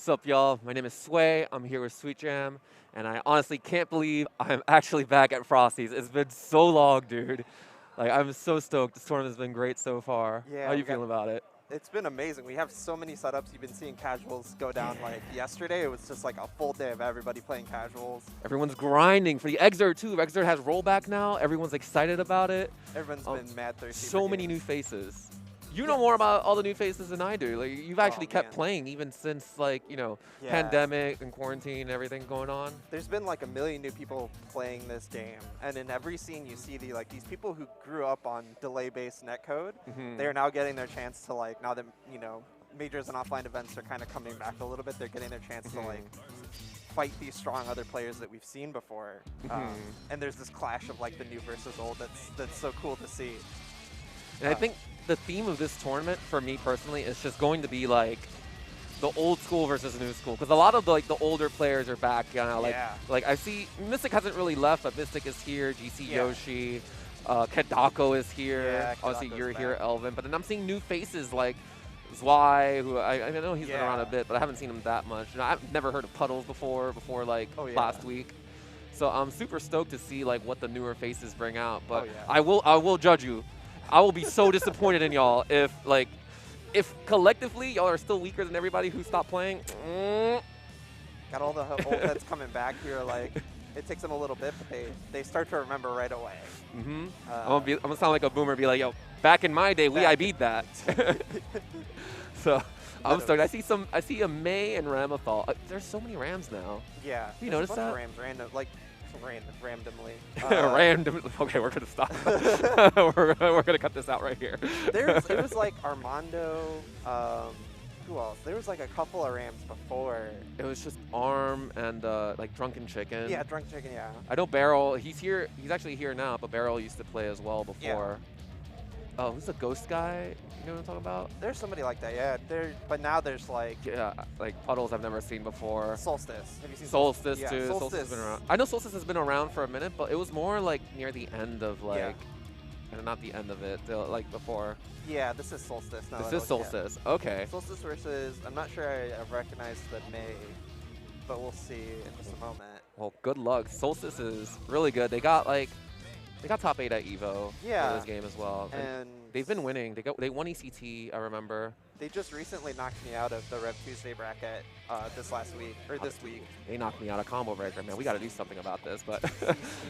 What's up, y'all? My name is Sway. I'm here with Sweet Jam, and I honestly can't believe I'm actually back at Frosty's. It's been so long, dude. Like, I'm so stoked. This tournament's been great so far. Yeah, How you feeling about it? it's been amazing. We have so many setups. You've been seeing casuals go down like yesterday. It was just like a full day of everybody playing casuals. Everyone's grinding for the Xrd too. Xrd has rollback now. Everyone's excited about it. Everyone's been mad thirsty. So for many new games. faces. You know more about all the new faces than I do. Like, you've actually kept man. playing even since, like, you know, Yeah. pandemic and quarantine and everything going on. There's been like a million new people playing this game, and in every scene you see these people who grew up on delay-based netcode. They are now getting their chance to now that majors and offline events are kind of coming back a little bit. They're getting their chance to fight these strong other players that we've seen before. And there's this clash of the new versus old. That's so cool to see. And I think the theme of this tournament, for me personally, is just going to be like the old school versus new school, because a lot of the older players are back. You know, like I see Mystic hasn't really left, but Mystic is here. GC Yoshi, Kadako is here. Yeah, obviously, you're back. here, Elvin. But then I'm seeing new faces like Zwei, who I know he's been around a bit, but I haven't seen him that much. You know, I've never heard of Puddles before last week. So I'm super stoked to see what the newer faces bring out. But I will judge you. I will be so disappointed in y'all if collectively y'all are still weaker than everybody who stopped playing. Got all the old heads coming back here. It takes them a little bit, but they start to remember right away. I'm gonna sound like a boomer, be like, yo, back in my day, I beat that. So I'm stoked. I see a May and Ramathal. There's so many Rams now. Yeah. You notice that? Rams randomly. Randomly. Okay, we're gonna stop. we're gonna cut this out right here. It was like Armando. Who else? There was a couple of Rams before. It was just Arm and Drunken Chicken. Yeah, Drunken Chicken. Yeah. I know Barrel. He's here. He's actually here now, but Barrel used to play as well before. Oh, who's the ghost guy? You know what I'm talking about? There's somebody like that. Yeah. But now there's Puddles I've never seen before. Solstice. Have you seen Solstice yeah, too? Solstice has been around. I know Solstice has been around for a minute, but it was more near the end of and not the end of it, before. Yeah, this is Solstice. Now this is Solstice. Okay. Solstice versus, I'm not sure I recognize the May, but we'll see in just a moment. Well, good luck. Solstice is really good. They got top 8 at Evo for this game as well. And they've been winning. They won ECT, I remember. They just recently knocked me out of the Rev Tuesday bracket this week. They knocked me out of Combo Breaker, man. We got to do something about this, but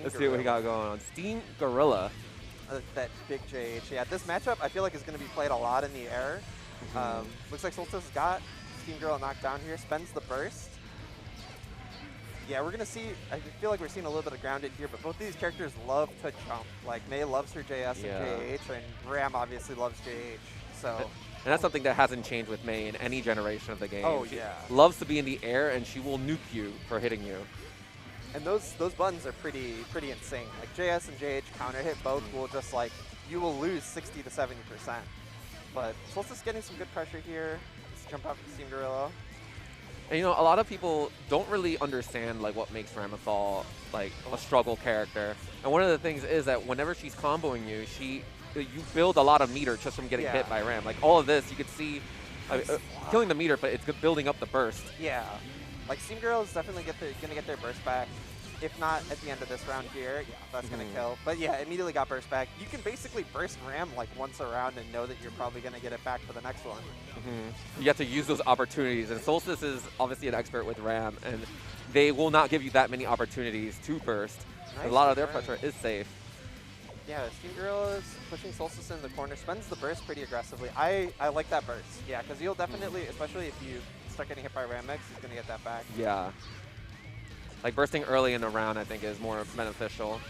let's see what we got going on. Steam Gorilla. That big JH. Yeah, this matchup I feel like is going to be played a lot in the air. Looks like Solstice got Steam Gorilla knocked down here. Spends the burst. Yeah, we're going to see, I feel like we're seeing a little bit of grounded here, but both of these characters love to jump. May loves her JS and JH, and Ram obviously loves JH. So. And that's something that hasn't changed with May in any generation of the game. Oh, she yeah. loves to be in the air, and she will nuke you for hitting you. And those buttons are pretty insane. JS and JH counter hit both will just you will lose 60 to 70%. But Solstice getting some good pressure here. Just jump out from Steam Gorilla. And a lot of people don't really understand what makes Ramathal a struggle character. And one of the things is that whenever she's comboing you, you build a lot of meter just from getting hit by Ram. All of this, you could see killing the meter, but it's building up the burst. Yeah. Steam Gorilla is definitely going to get their burst back. If not at the end of this round here, that's going to kill. But yeah, immediately got burst back. You can basically burst Ram once around and know that you're probably going to get it back for the next one. You have to use those opportunities. And Solstice is obviously an expert with Ram, and they will not give you that many opportunities to burst. Nice, a lot of their pressure is safe. Yeah, Steam Gorilla is pushing Solstice in the corner, spends the burst pretty aggressively. I like that burst. Yeah, because you'll definitely, especially if you start getting hit by Ramex, he's going to get that back. Yeah. Bursting early in the round, I think, is more beneficial.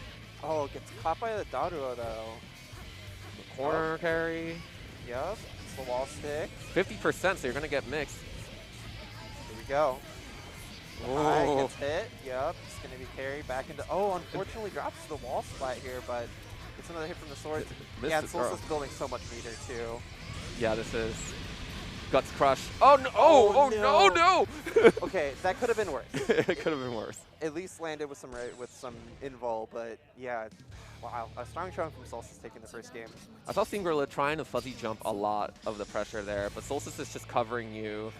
Oh, gets caught by the Daruo, though. The corner carry. Yep, it's the wall stick. 50%, so you're going to get mixed. Here we go. High gets hit. Yep, it's going to be carried back into... Oh, unfortunately drops the wall splat here, but gets another hit from the sword. Yeah, and Solstice building so much meter, too. Yeah, this is... Guts Crush. Oh, no. Oh, no. Okay, that could have been worse. It could have been worse. At least landed with some invul, but yeah. Wow, a strong showing from Solstice taking the first game. I saw Steam Gorilla trying to fuzzy jump a lot of the pressure there, but Solstice is just covering you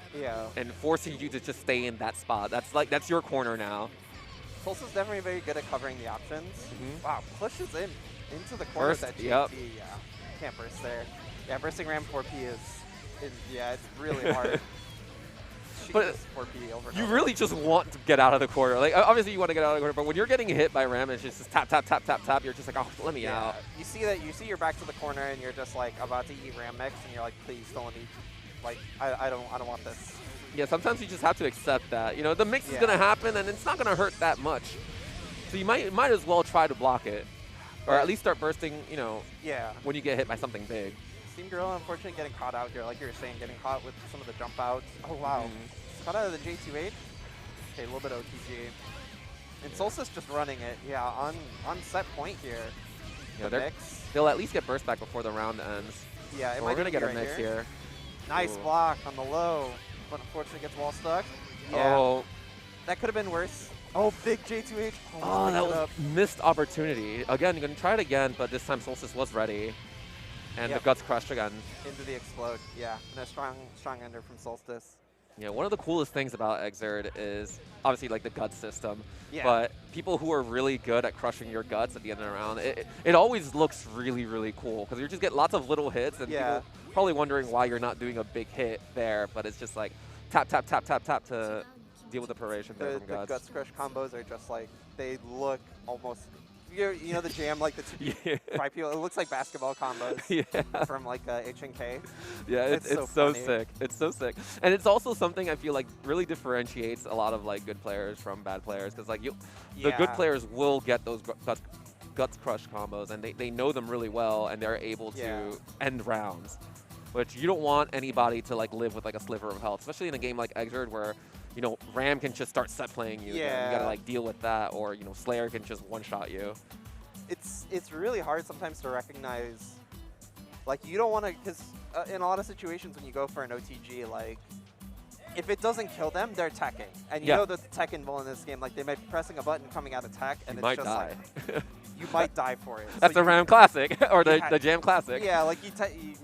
and forcing you to just stay in that spot. That's your corner now. Solstice is definitely very good at covering the options. Wow, pushes into the corner Burst, of that JT. yep. Yeah, can't burst there. Yeah, bursting Ram 4P is yeah, it's really hard. But 4P over you really just want to get out of the corner. Like, obviously you want to get out of the corner, but when you're getting hit by Ram, it's just tap, tap, tap, tap, tap. You're just like, oh, let me out. You see you're back to the corner and you're just like about to eat Ram mix and you're like, please don't let me, like, I don't want this. Yeah, sometimes you just have to accept that. You know, the mix is gonna happen and it's not gonna hurt that much. So you might as well try to block it, or at least start bursting. You know, when you get hit by something big. Steam Gorilla, unfortunately, getting caught out here, like you were saying, getting caught with some of the jump outs. Oh wow, caught out of the J2H. Okay, a little bit OTG. And Solstice just running it, on set point here. You know, they'll at least get burst back before the round ends. Yeah, we're gonna get a mix here. Nice block on the low, but unfortunately gets wall stuck. Yeah, that could have been worse. Oh, big J2H. Oh, that was missed opportunity. Again, you're gonna try it again, but this time Solstice was ready. And the Guts crushed again. Into the explode, and a strong ender from Solstice. Yeah, one of the coolest things about Xrd is obviously like the Guts system, but people who are really good at crushing your Guts at the end of the round, it always looks really, really cool because you just get lots of little hits and people probably wondering why you're not doing a big hit there, but it's just like tap, tap, tap, tap, tap to deal with the paration there from Guts. The Guts crush combos are just like, they look almost... You know the jam, like the five people. It looks like basketball combos from like HNK. Yeah, it's so sick. It's so sick, and it's also something I feel like really differentiates a lot of like good players from bad players because like the good players will get those guts crush combos and they know them really well and they're able to end rounds, which you don't want anybody to like live with like a sliver of health, especially in a game like Xrd where. You know, Ram can just start set playing you. Yeah. You gotta like deal with that, or you know, Slayer can just one-shot you. It's really hard sometimes to recognize, like you don't want to, because in a lot of situations when you go for an OTG, like if it doesn't kill them, they're teching, and you know the tech invul in this game, like they might be pressing a button coming out of tech, and it's just like you might die for it. That's the Ram Classic or the Jam Classic. Yeah, like you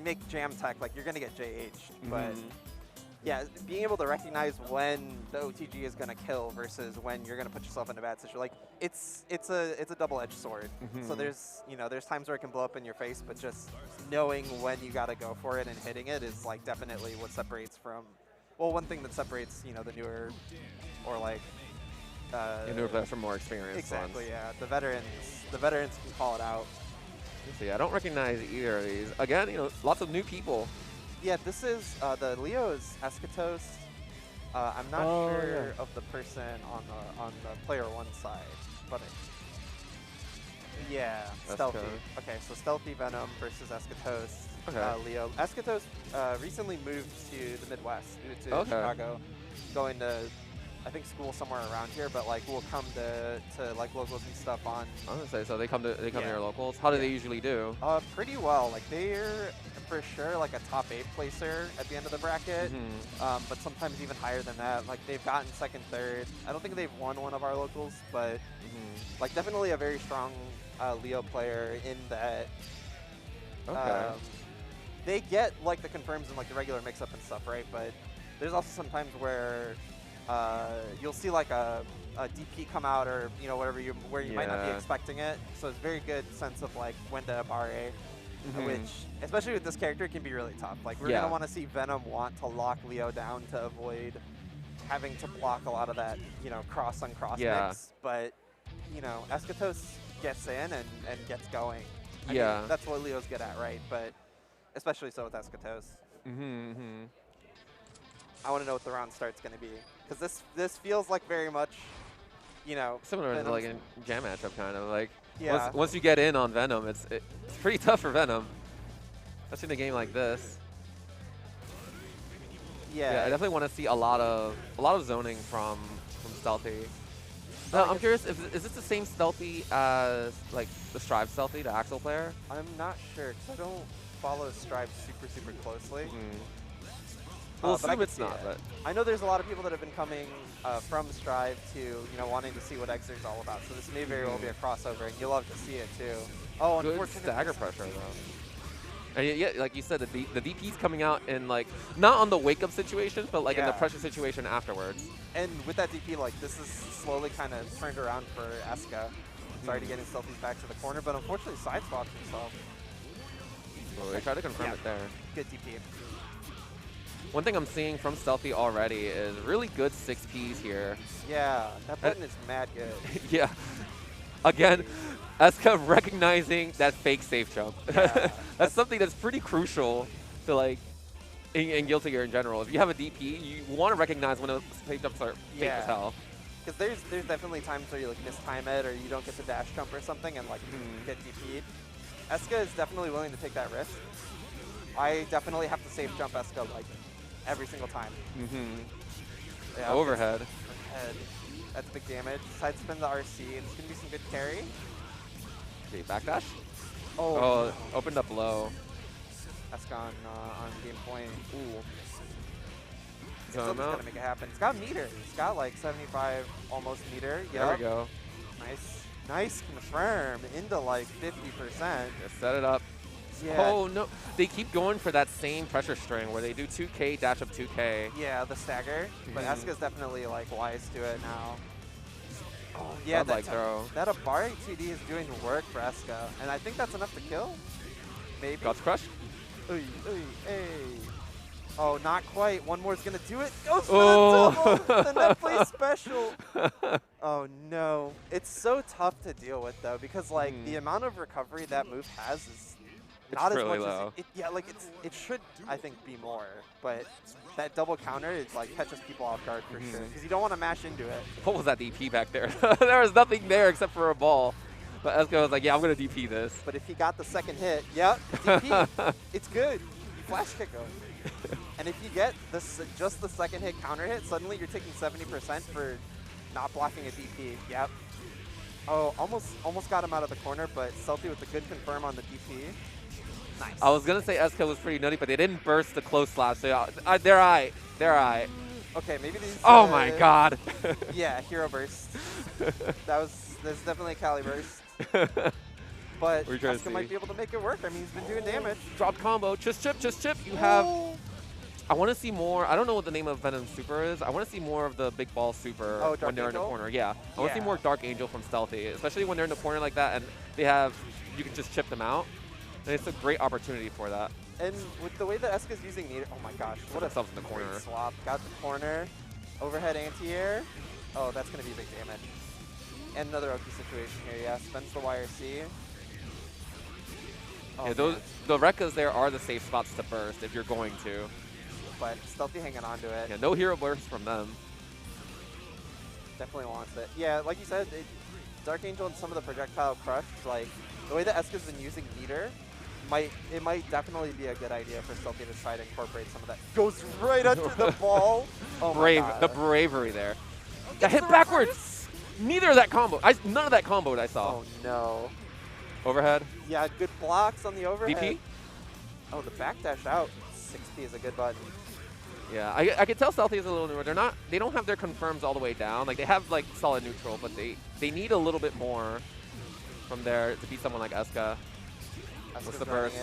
make Jam tech, like you're gonna get JH, but. Yeah, being able to recognize when the OTG is going to kill versus when you're going to put yourself in a bad situation, like it's a double-edged sword. So there's times where it can blow up in your face, but just knowing when you got to go for it and hitting it is like definitely what separates from. Well, one thing that separates the newer or like the newer players from more experienced. Exactly. Ones. Yeah, the veterans can call it out. See, I don't recognize either of these. Again, lots of new people. Yeah, this is the Leo is Eschatos. I'm not sure of the person on the player one side, but Stealthy. Okay, so Stealthy Venom versus Eschatos. Leo. Eschatos recently moved to the Midwest, moved to Chicago, going to I think school somewhere around here, but like we'll come to like locals and stuff on. I was gonna say, so they come to your locals. How do they usually do? Pretty well. Like they're for sure like a top 8 placer at the end of the bracket, but sometimes even higher than that. Like they've gotten second, third. I don't think they've won one of our locals, but like definitely a very strong Leo player in that. They get like the confirms and like the regular mix-up and stuff, right? But there's also some times where you'll see like a DP come out or whatever where you might not be expecting it. So it's very good sense of like when to barre, which especially with this character can be really tough. Like we're gonna want to see Venom want to lock Leo down to avoid having to block a lot of that cross on cross mix. But Eschatos gets in and gets going. I mean, that's what Leo's good at, right? But especially so with Eschatos. I want to know what the round start's going to be. Because this feels like very much, similar to like a jam matchup kind of. Like, once you get in on Venom, it's pretty tough for Venom. Especially in a game like this. Yeah, I definitely want to see a lot of zoning from Stealthy. No, I'm curious, is this the same Stealthy as like the Strive Stealthy, the Axel player? I'm not sure, because I don't follow Strive super closely. We'll but I assume can it's see not, it. but I know there's a lot of people that have been coming from Strive to, wanting to see what Xrd's all about. So this may very well be a crossover, and you'll love to see it too. Oh, good unfortunately. stagger pressure though. And yeah, like you said, the DP's coming out in like not on the wake up situation, but like in the pressure situation afterwards. And with that DP, like this is slowly kind of turned around for Eska. Sorry to getting Stealthy's back to the corner, but unfortunately side swapped himself. Well, they try to confirm it there. Good DP. One thing I'm seeing from Stealthy already is really good 6Ps here. Yeah, that button is mad good. Yeah. Again, Eska recognizing that fake safe jump. Yeah. That's something that's pretty crucial to like in Guilty Gear in general. If you have a DP, you want to recognize when those safe jumps are fake as hell. Because there's definitely times where you like mistime it or you don't get the dash jump or something and like get DP'd. Eska is definitely willing to take that risk. I definitely have to safe jump Eska like every single time. Yeah, Overhead. Overhead. That's big damage. Side spin the RC. It's gonna be some good carry. Okay, backdash. Oh, Opened up low. Eska on game point. Ooh. Zone It's gonna make it happen. It's got meter. It's got like 75 almost meter. Yep. There we go. Nice confirm into like 50%. Just set it up. Yeah. Oh no, they keep going for that same pressure string where they do 2K, dash up 2K. Yeah, the stagger. But Eska's definitely like wise to it now. Oh yeah, that throw. That Abari 2D is doing work for Eska, and I think that's enough to kill. Maybe. Guts crush. Hey. Oh, not quite. One more is gonna do it. Oh, the net play special. Oh no, it's so tough to deal with though because like the amount of recovery that move has is not as much low. as it should I think be more, but that double counter is like catches people off guard for sure because you don't want to mash into it. What was that DP back there? There was nothing there except for a ball. But Eska was like, yeah, I'm gonna DP this. But if he got the second hit, DP, it's good. You flash kick him. And if you get just the second hit counter hit, suddenly you're taking 70% for not blocking a DP. Yep. Oh, almost got him out of the corner, but Stealthy with a good confirm on the DP. Nice. I was gonna say Eska was pretty nutty, but they didn't burst the close slash. So they're alright. They're alright. Okay, maybe these. Oh my god. Yeah, hero burst. That's definitely a Cali burst. But Eska might be able to make it work. I mean, he's been doing damage. Drop combo. Just chip. You have. I want to see more. I don't know what the name of Venom Super is. I want to see more of the big ball super when they're in the corner. Yeah. I want to see more Dark Angel from Stealthy, especially when they're in the corner like that and they have. You can just chip them out. And it's a great opportunity for that. And with the way that Eska's using meter, oh my gosh, what a in the corner. Swap. Got the corner. Overhead anti-air. Oh, that's going to be big damage. And another Oki situation here, yeah. Spends the YRC. Oh, yeah, the Rekkas there are the safe spots to burst if you're going to. But Stealthy hanging on to it. Yeah, no hero burst from them. Definitely wants it. Yeah, like you said, Dark Angel and some of the projectile crush, like the way that Eska's been using meter, it might definitely be a good idea for Stealthy to try to incorporate some of that. Goes right under the ball. Oh my God. The bravery there. That hit backwards. Neither of that combo. None of that combo I saw. Oh no. Overhead. Yeah, good blocks on the overhead. DP. Oh, the backdash out. 6P is a good button. Yeah, I can tell Stealthy is a little newer. They don't have their confirms all the way down. Like they have like solid neutral, but they need a little bit more from there to beat someone like Eska. What's the burst?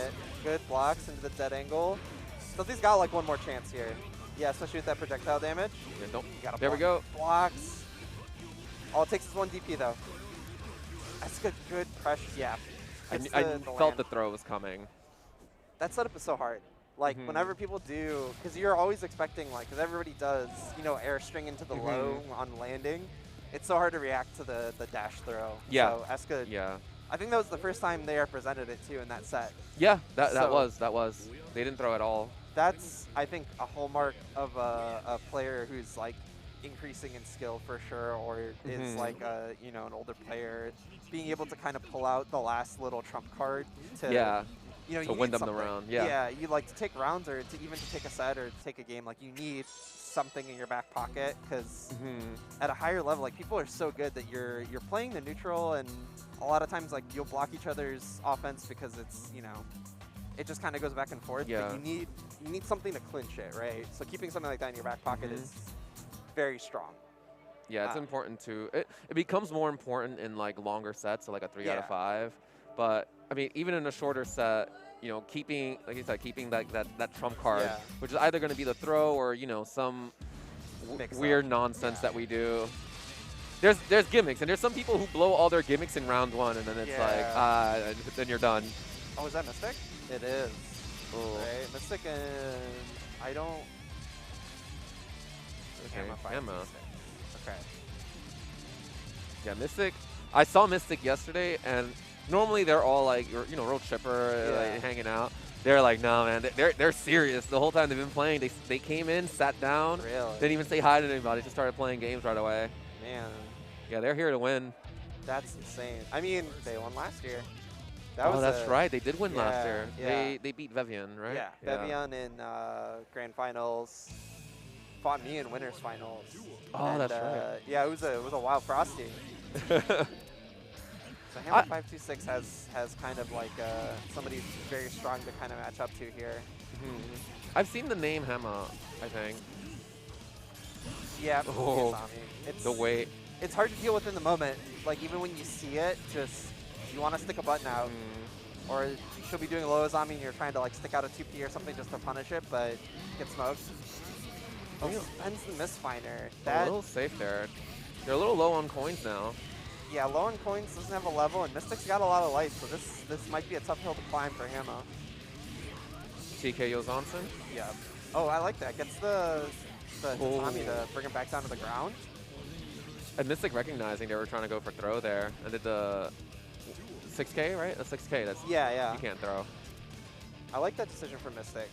Good blocks into the dead angle. Stealthy's got like one more chance here. Yeah, especially with that projectile damage. Yeah, nope. There we go. Blocks. All it takes is one DP though. Eska, good pressure. Yeah. I felt the throw was coming. That setup is so hard. Like whenever people do, because you're always expecting like, because everybody does, air string into the low on landing. It's so hard to react to the dash throw. Yeah. So Eska. Yeah. I think that was the first time they presented it too in that set. Yeah, that was. They didn't throw at all. That's I think a hallmark of a player who's like increasing in skill for sure, or is like a an older player, being able to kind of pull out the last little trump card to to win them the round. Yeah, you like to take rounds or to even to take a set or to take a game. Like you need something in your back pocket because at a higher level, like people are so good that you're playing the neutral, and a lot of times like you'll block each other's offense because it's it just kind of goes back and forth. Yeah. But you need something to clinch it, right? So keeping something like that in your back pocket is very strong. Yeah, it's important to. It becomes more important in like longer sets, so like a 3 out of 5. But I mean, even in a shorter set, you know, keeping, like you said, keeping that trump card, which is either going to be the throw or, you know, some weird nonsense that we do. There's gimmicks, and there's some people who blow all their gimmicks in round 1, and then it's like, then you're done. Oh, is that Mystic? It is. Oh. Right, Mystic and I don't. Okay, Hammer. Okay. Yeah, Mystic. I saw Mystic yesterday, and normally they're all like, you know, real chipper, like, hanging out. They're like, no, man, they're serious. The whole time they've been playing, they came in, sat down, didn't even say hi to anybody, just started playing games right away. Man. Yeah, they're here to win. That's insane. I mean, they won last year. That's right. They did win last year. Yeah. They beat Vevian, right? Yeah, Vevian in grand finals. Fought me in winners finals. Oh, and, that's right. Yeah, it was a wild Frosty. So Hammer 526 has kind of like somebody very strong to kind of match up to here. I've seen the name Hammer, I think. Yeah. It's the weight. It's hard to deal with in the moment. Like even when you see it, just you want to stick a button out, or she'll be doing lows on me, and you're trying to like stick out a 2P or something just to punish it, but get smoked. Oh, spends the misfinder. A little safe there. They're a little low on coins now. Yeah, low on coins, doesn't have a level, and Mystic's got a lot of life, so this might be a tough hill to climb for Hammer. TKO Zonson? Yeah. Oh, I like that. Gets the Tommy to bring him back down to the ground. And Mystic recognizing they were trying to go for throw there, and did the 6K, right? A 6K. That's you can't throw. I like that decision for Mystic.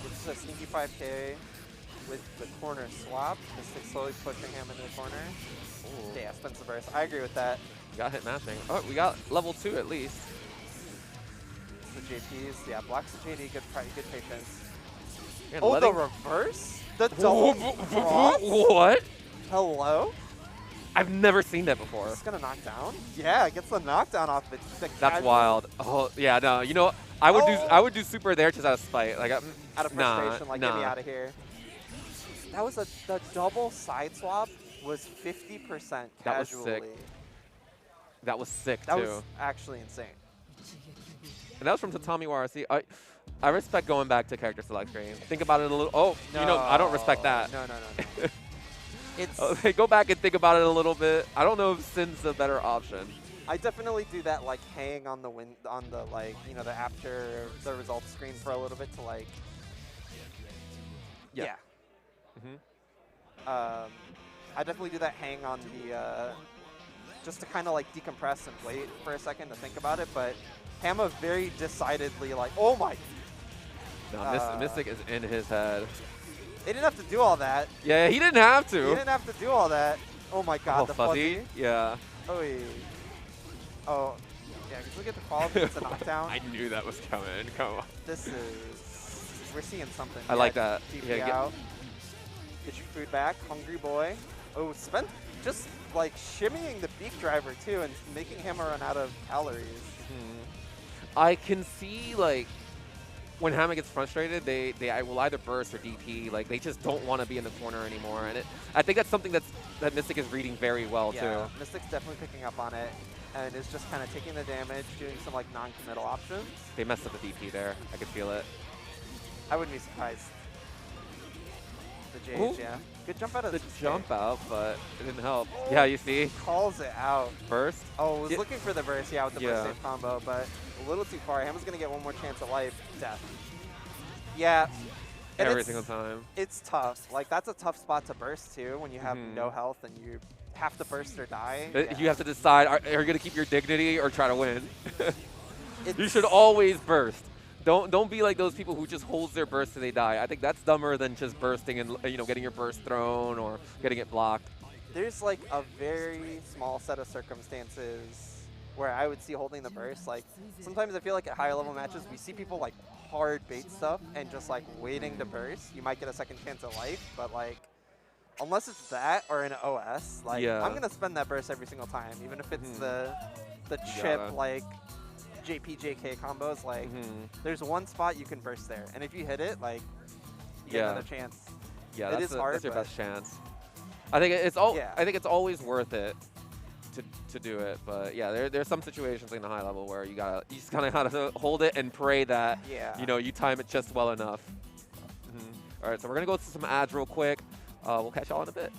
This is a sneaky 5K with the corner swap. Mystic slowly pushing him into the corner. Ooh. Yeah, spins the burst. I agree with that. Got hit matching. Oh, we got level 2 at least. The JPs, yeah, blocks the JD, good patience. Man, oh, the reverse? The double cross? What? Hello? I've never seen that before. Is this gonna knock down? Yeah, it gets the knockdown off of it. That's wild. Oh, yeah, no, you know, I would do super there just out of spite. Like, out of frustration, like, get me out of here. That was the double side swap was 50% casually. That was sick. That was sick, too. That was actually insane. And that was from Tatami WRC. I respect going back to character select screen. Think about it a little. Oh, no, you know, I don't respect that. No. It's hey, go back and think about it a little bit. I don't know if Sin's a better option. I definitely do that, like hang on the like, you know, the after the results screen for a little bit to like. Yeah. I definitely do that hang on the just to kind of like decompress and wait for a second to think about it, but Hammer very decidedly like, oh my. No, Mystic is in his head. They didn't have to do all that. Yeah, he didn't have to. He didn't have to do all that. Oh my god, the fuzzy. Yeah. Oh, yeah, because look at the follow-up, it's a knockdown. I knew that was coming. Come on. This is, we're seeing something. I like that. Yeah, get your food back, hungry boy. Oh, Sven just like shimmying the beak driver too and making him run out of calories. I can see like when Hammer gets frustrated, they will either burst or DP. Like they just don't want to be in the corner anymore, and I think that's something that Mystic is reading very well too. Mystic's definitely picking up on it, and is just kind of taking the damage, doing some like non-committal options. They messed up the DP there. I could feel it. I wouldn't be surprised. The J's, yeah. Good jump out of the jump out, but it didn't help. Oh, yeah, you see? Calls it out. Burst? Oh, was looking for the burst, with the burst save combo, but a little too far. Hammer's going to get one more chance at life. Death. Yeah. And every single time. It's tough. Like, that's a tough spot to burst, too, when you have no health and you have to burst or die. You have to decide, are you going to keep your dignity or try to win? You should always burst. Don't be like those people who just holds their burst till they die. I think that's dumber than just bursting and getting your burst thrown or getting it blocked. There's like a very small set of circumstances where I would see holding the burst. Like sometimes I feel like at higher level matches we see people like hard bait stuff and just like waiting to burst. You might get a second chance at life, but like unless it's that or an OS, like I'm gonna spend that burst every single time, even if it's the chip like JP/JK combos, like there's one spot you can burst there, and if you hit it, like you get another chance. Yeah, it is hard, that's your best chance. I think I think it's always worth it to do it, but yeah, there's some situations in the high level where you just kind of have to hold it and pray that you know you time it just well enough. All right, so we're gonna go through some ads real quick. We'll catch y'all in a bit.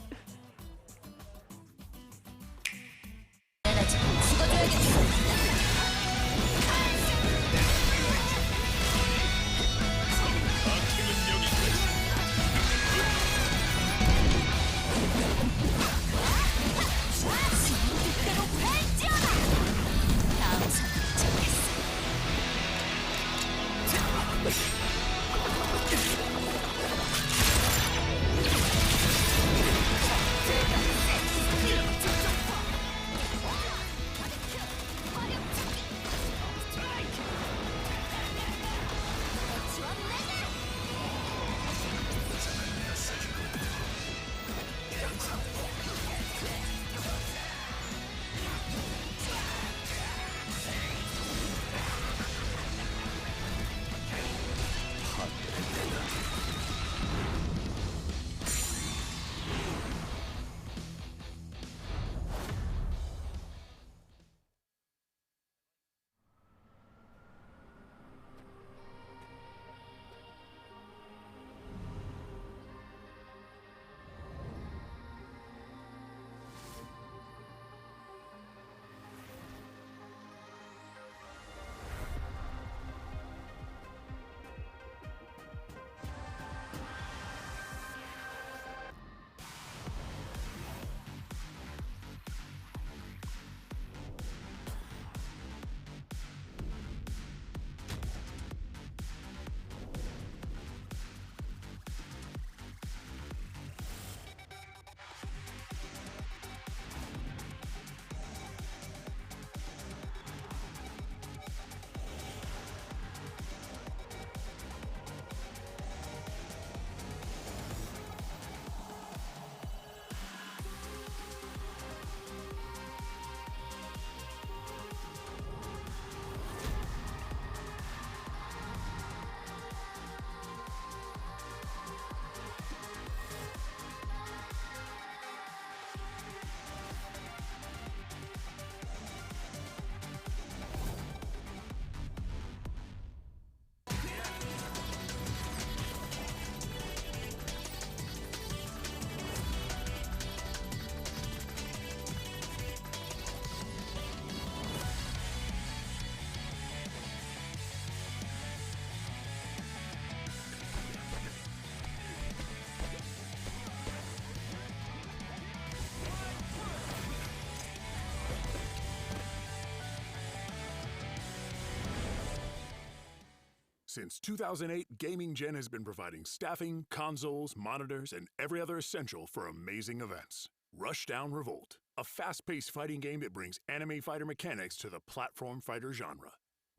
Since 2008, Gaming Gen has been providing staffing, consoles, monitors, and every other essential for amazing events. Rushdown Revolt, a fast-paced fighting game that brings anime fighter mechanics to the platform fighter genre.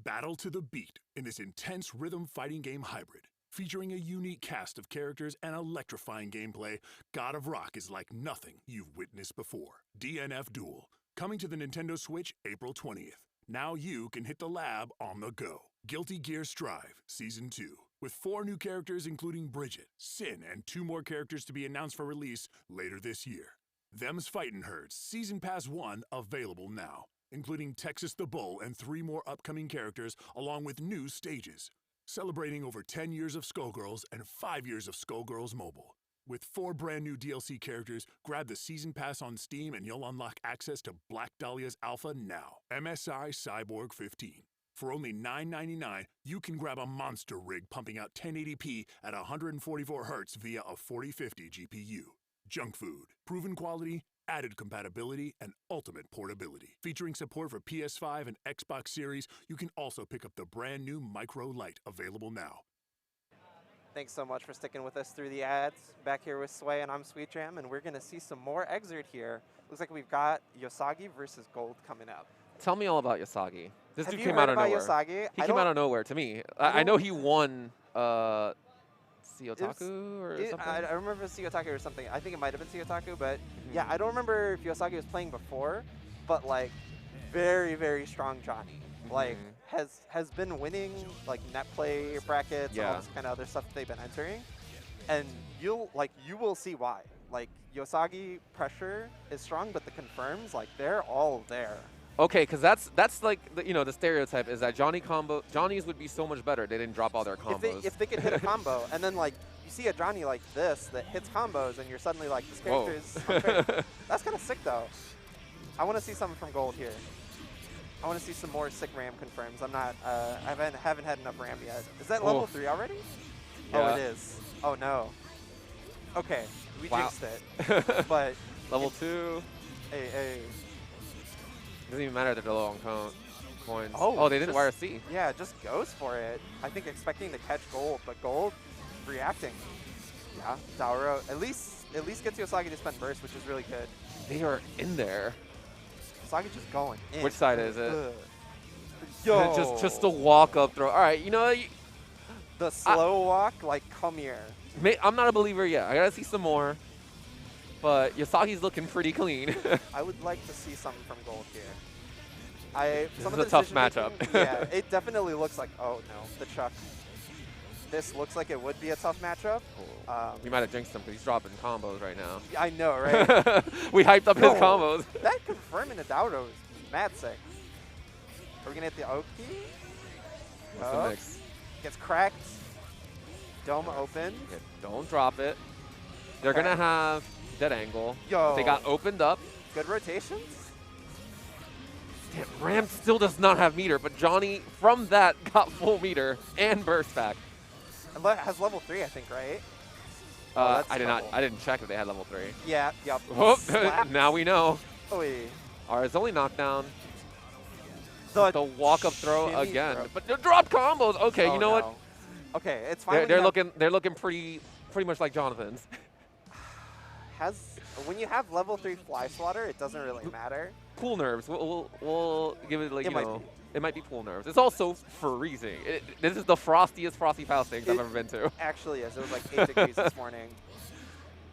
Battle to the beat in this intense rhythm fighting game hybrid. Featuring a unique cast of characters and electrifying gameplay, God of Rock is like nothing you've witnessed before. DNF Duel, coming to the Nintendo Switch April 20th. Now you can hit the lab on the go. Guilty Gear Strive Season 2, with 4 new characters including Bridget, Sin, and 2 more characters to be announced for release later this year. Them's Fightin' Herds Season Pass 1 available now, including Texas the Bull and 3 more upcoming characters along with new stages. Celebrating over 10 years of Skullgirls and 5 years of Skullgirls Mobile. With 4 brand new DLC characters, grab the Season Pass on Steam and you'll unlock access to Black Dahlia's Alpha now. MSI Cyborg 15. For only $9.99, you can grab a monster rig pumping out 1080p at 144 Hz via a 4050 GPU. Junk food, proven quality, added compatibility, and ultimate portability. Featuring support for PS5 and Xbox Series, you can also pick up the brand new Micro Lite available now. Thanks so much for sticking with us through the ads. Back here with Sway, and I'm Sweet Jam, and we're going to see some more Xrd here. Looks like we've got Yosagi versus Gold coming up. Tell me all about Yosagi. This Have dude you came heard out of about nowhere. Yosagi? He came out of nowhere to me. I know he won Seotaku or something. I remember if it was Seotaku or something. I think it might have been Seotaku, but yeah, I don't remember if Yosagi was playing before, but like very, very strong Johnny. Like has been winning like net play brackets and all this kind of other stuff that they've been entering, and you will see why. Like Yosagi pressure is strong, but the confirms, like, they're all there. Okay, because that's like the stereotype is that Johnny's would be so much better. They didn't drop all their combos. If they could hit a combo, and then like you see a Johnny like this that hits combos, and you're suddenly like, this character is unfair. That's kind of sick though. I want to see something from Gold here. I want to see some more sick Ram confirms. I'm not. I haven't had enough Ram yet. Is that level 3 already? Yeah. Oh, it is. Oh no. Okay, we jinxed it. But level 2. Hey. Doesn't even matter that they're low on coins. Oh, they didn't wire C. Yeah, just goes for it. I think expecting to catch Gold, but Gold reacting. Yeah, Dauro at least gets Yosagi to spend burst, which is really good. They are in there. Yosagi just going in. Which side is it? Yo. Just a walk up throw. All right, you know. The slow walk, like, come here. I'm not a believer yet. I gotta see some more. But Yosagi's looking pretty clean. I would like to see something from Gold here. This is a tough matchup. Yeah, it definitely looks like, oh no, the Chuck. This looks like it would be a tough matchup. We might have jinxed him because he's dropping combos right now. I know, right? We hyped up his combos. That confirming the Dauro is mad sick. Are we going to hit the Oki? What's the mix? Gets cracked. Dome open. Yeah, don't drop it. They're going to have dead angle. Yo. They got opened up. Good rotations. Damn, Ram still does not have meter, but Johnny, from that, got full meter and burst back. Has level 3, I think, right? I didn't check if they had level 3. Yeah, yep. Oh, now we know. Oy. All right, it's only knockdown. The walk-up throw again. But the drop combos. Okay, you know what? Okay, it's fine. They're looking pretty much like Jonathan's. When you have level 3 fly swatter, it doesn't really matter. Pool nerves. We'll give it like it might be pool nerves. It's also freezing. This is the frostiest Frosty Faustings I've ever been to. Actually is. It was like 8 degrees this morning.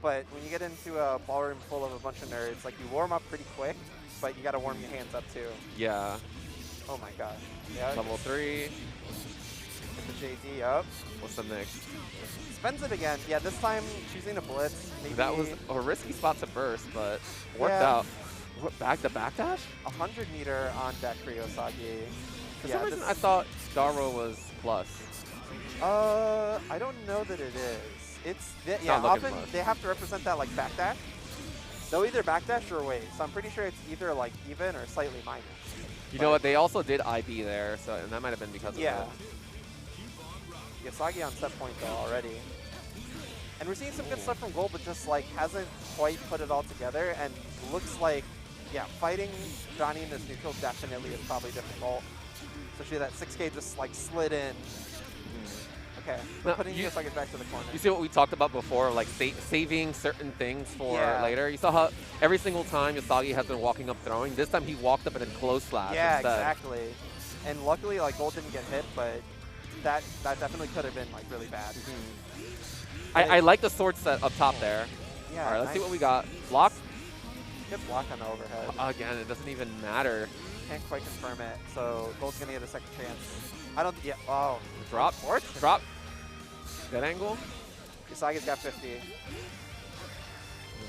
But when you get into a ballroom full of a bunch of nerds, like, you warm up pretty quick, but you got to warm your hands up too. Yeah. Oh my gosh. Yeah. Level 3. Get the JD up. What's the next? Spends it again. Yeah, this time choosing a blitz. Maybe that was a risky spot to burst, but worked out. Back to backdash? 100 meter on deck for Yosagi. For some reason, I thought Daro was plus. I don't know that it is. Often they have to represent that like backdash. They'll either backdash or wave. So I'm pretty sure it's either like even or slightly minus. You know what? They also did IB there, and that might have been because of that. Yosagi on set point though already. And we're seeing some good stuff from Gold, but just like hasn't quite put it all together, and looks like, fighting Johnny in this neutral definitely is probably difficult. Especially that 6K just like slid in. Okay, putting Yosagi back to the corner. You see what we talked about before, like saving certain things for later? You saw how every single time Yosagi has been walking up throwing, this time he walked up and then close slash instead. Exactly. And luckily, like, Gold didn't get hit, but that definitely could have been like really bad. I like the sword set up top there. Yeah. All right, let's see what we got. Block. Good block on the overhead. Again, it doesn't even matter. Can't quite confirm it, so Gold's gonna get a second chance. Oh. Drop. Drop. Dead angle. Yosagi's got 50.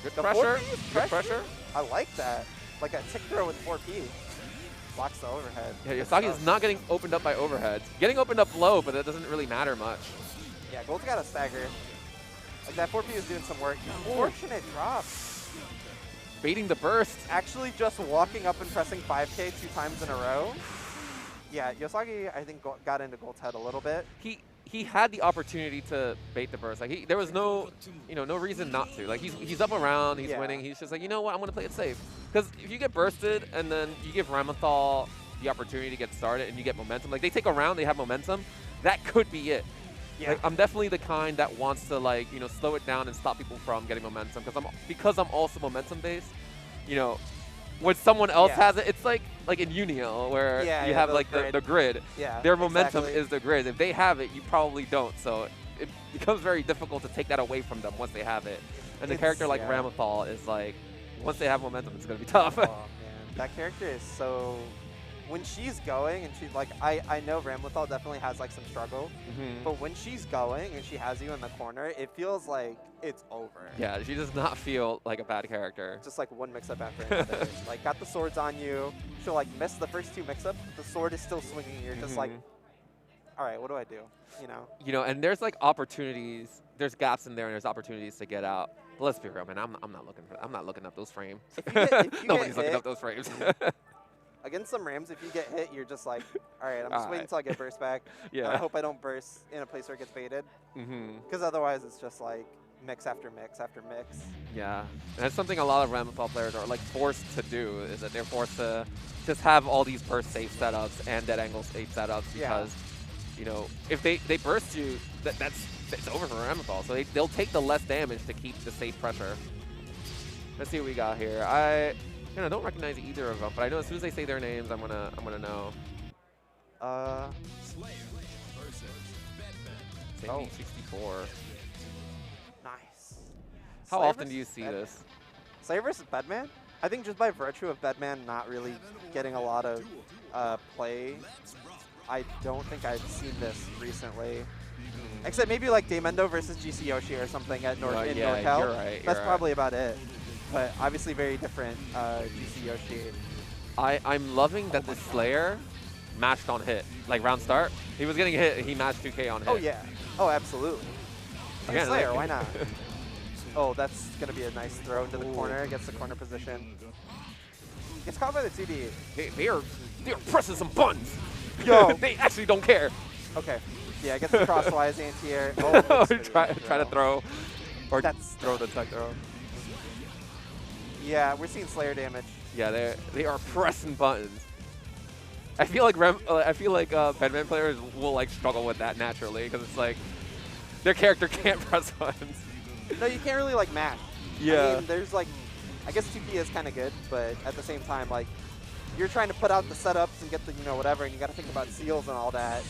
Good pressure. Good pressure. I like that. Like a tick throw with 4P. Blocks the overhead. Yeah, Yosagi is not getting opened up by overheads. Getting opened up low, but that doesn't really matter much. Yeah, Gold's got a stagger. Like, that 4P is doing some work. Unfortunate drop. Baiting the burst. Actually just walking up and pressing 5K 2 times in a row. Yeah, Yosagi, I think, got into Gold's head a little bit. He had the opportunity to bait the burst. Like, there was no reason not to. Like, he's up around, he's winning. He's just like, you know what, I'm gonna play it safe. Because if you get bursted and then you give Ramathal the opportunity to get started and you get momentum, like, they take a round, they have momentum, that could be it. Yeah. Like, I'm definitely the kind that wants to, like, slow it down and stop people from getting momentum. Because I'm also momentum based. When someone else has it, it's like in Unio where you have like the grid. Yeah, their momentum is the grid. If they have it, you probably don't. So it becomes very difficult to take that away from them once they have it. And the character like Ramathal is like, once they have momentum, it's gonna be tough. Oh man, that character is so when she's going and she's like, I know Ramlethal definitely has like some struggle, but when she's going and she has you in the corner, it feels like it's over. Yeah, she does not feel like a bad character. Just like one mix-up after another. Like, got the swords on you. She'll like miss the first 2 mix-ups. The sword is still swinging. You're just like, all right, what do I do? You know, and there's like opportunities. There's gaps in there, and there's opportunities to get out. But let's be real, man. I'm not looking up those frames. Nobody's looking up those frames. Against some Rams, if you get hit, you're just like, all right, I'm just waiting until I get burst back. Yeah. I hope I don't burst in a place where it gets baited. Because otherwise, it's just like mix after mix after mix. Yeah, and that's something a lot of Ramlethal players are like forced to do, is that they're forced to just have all these burst safe setups and dead angle safe setups because, you know, if they burst you, it's over for Ramlethal. So they'll take the less damage to keep the safe pressure. Let's see what we got here. I don't recognize either of them, but I know as soon as they say their names, I'm gonna know. Slayer versus Bedman. 64. Nice. How Slayer often do you see Bedman. this? Slayer versus Bedman? I think just by virtue of Bedman not really getting a lot of play, I don't think I've seen this recently. Except maybe like Daemendo versus GC Yoshi or something at NorCal. You're right. That's probably about it. But obviously very different GC Yoshi. I'm loving that the Slayer matched on hit. Like round start, he was getting hit, he matched 2K on hit. Oh yeah. Oh, absolutely. Again, Slayer, why not? Oh, that's going to be a nice throw into the corner. Gets the corner position. Gets caught by the 2D. They are pressing some buttons. Yo. They actually don't care. Okay. Yeah, gets the crosswise anti-air. Oh, try to throw. Or that's throw the tech throw. Yeah, we're seeing Slayer damage. Yeah, they are pressing buttons. I feel like Bedman players will like struggle with that naturally because it's like their character can't press buttons. No, you can't really like mash. Yeah. I mean, there's like, I guess 2P is kind of good, but at the same time, like, you're trying to put out the setups and get the, you know, whatever, and you got to think about seals and all that.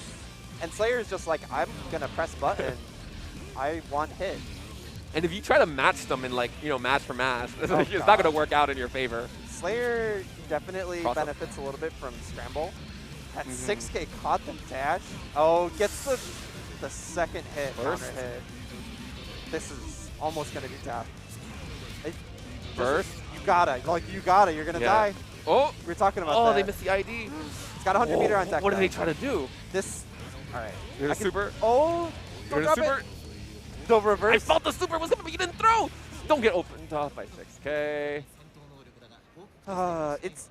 And Slayer's just like, I'm gonna press button. I want hit. And if you try to match them in like, you know, match for match, it's not gonna work out in your favor. Slayer definitely benefits a little bit from scramble. That 6K caught the dash. Oh, gets the second hit, counter hit. This is almost gonna be tough. Burst? You gotta, you're gonna die. Oh! We were talking about that. Oh, they missed the ID. It's got 100 meter on deck. What did they try to do? This, all right. There's a super. Oh, don't drop super. It. Don't reverse. I thought the super was coming, but you didn't throw. Don't get opened off by 6K.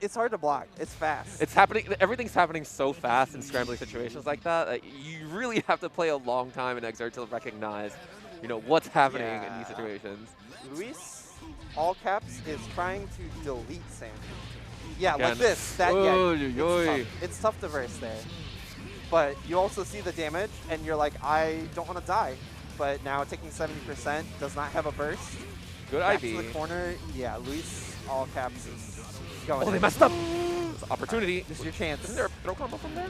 It's hard to block. It's fast. It's happening. Everything's happening so fast in scrambling situations like that. You really have to play a long time in Xrd to recognize, you know, what's happening in these situations. Luis, all caps, is trying to delete Sandy. Yeah, Again. like this. It's tough to verse there. But you also see the damage, and you're like, I don't want to die. But now taking 70% does not have a burst. Good Back IB. to the corner. Yeah, Luis, all caps, is going. Oh, they messed up. It's an opportunity. This is your chance. Isn't there a throw combo from there?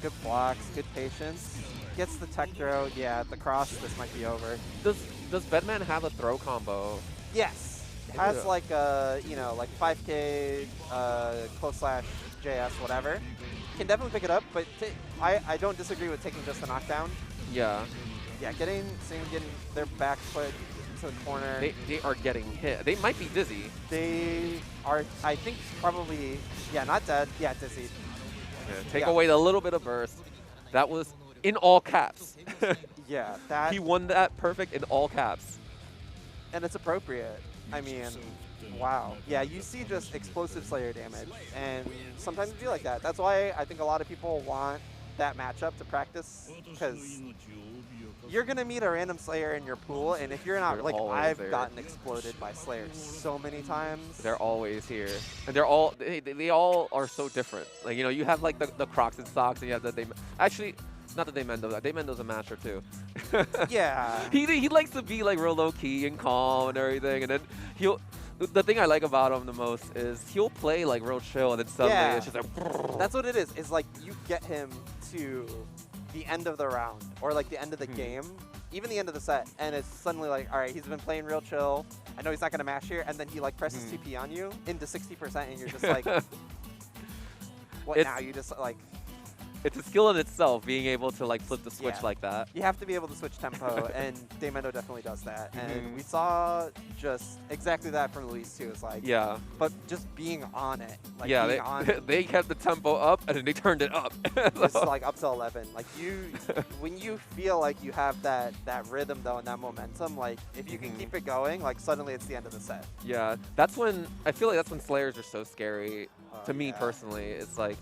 Good blocks, good patience. Gets the tech throw. Yeah, the cross, this might be over. Does Bedman have a throw combo? Yes. Has like a, you know, like 5K, close slash JS, whatever. Can definitely pick it up, but I don't disagree with taking just the knockdown. Yeah. Yeah, getting their back foot to the corner. They are getting hit. They might be dizzy. They are, I think, probably, yeah, not dead. Yeah, dizzy. Yeah, take away the little bit of burst. That was in all caps. Yeah, that. He won that perfect in all caps. And it's appropriate. I mean, wow. Yeah, you see just explosive Slayer damage, and sometimes you feel like that. That's why I think a lot of people want that matchup to practice, because you're going to meet a random Slayer in your pool, and if you're not, like, I've gotten exploded by Slayers so many times. They're always here. And they're all, they all are so different. Like, you know, you have, like, the Crocs and Socks, and you have the, actually, not the Daemendo. Daimendo's a matcher, too. Yeah. He likes to be, like, real low-key and calm and everything, and then the thing I like about him the most is he'll play, like, real chill, and then suddenly it's just like... Brrr. That's what it is. It's like you get him to the end of the round, or like the end of the game, even the end of the set, and it's suddenly like, all right, he's been playing real chill. I know he's not going to mash here, and then he like presses TP on you into 60%, and you're just like... What now? You just like. It's a skill in itself, being able to like flip the switch like that. You have to be able to switch tempo, and Daemendo definitely does that. And we saw just exactly that from Luis too. It's like, but just being on it. Like they kept the tempo up, and then they turned it up. It's like up to 11. Like when you feel like you have that rhythm though and that momentum, like if you can keep it going, like suddenly it's the end of the set. Yeah, that's when I feel like that's when Slayers are so scary to me personally. It's like.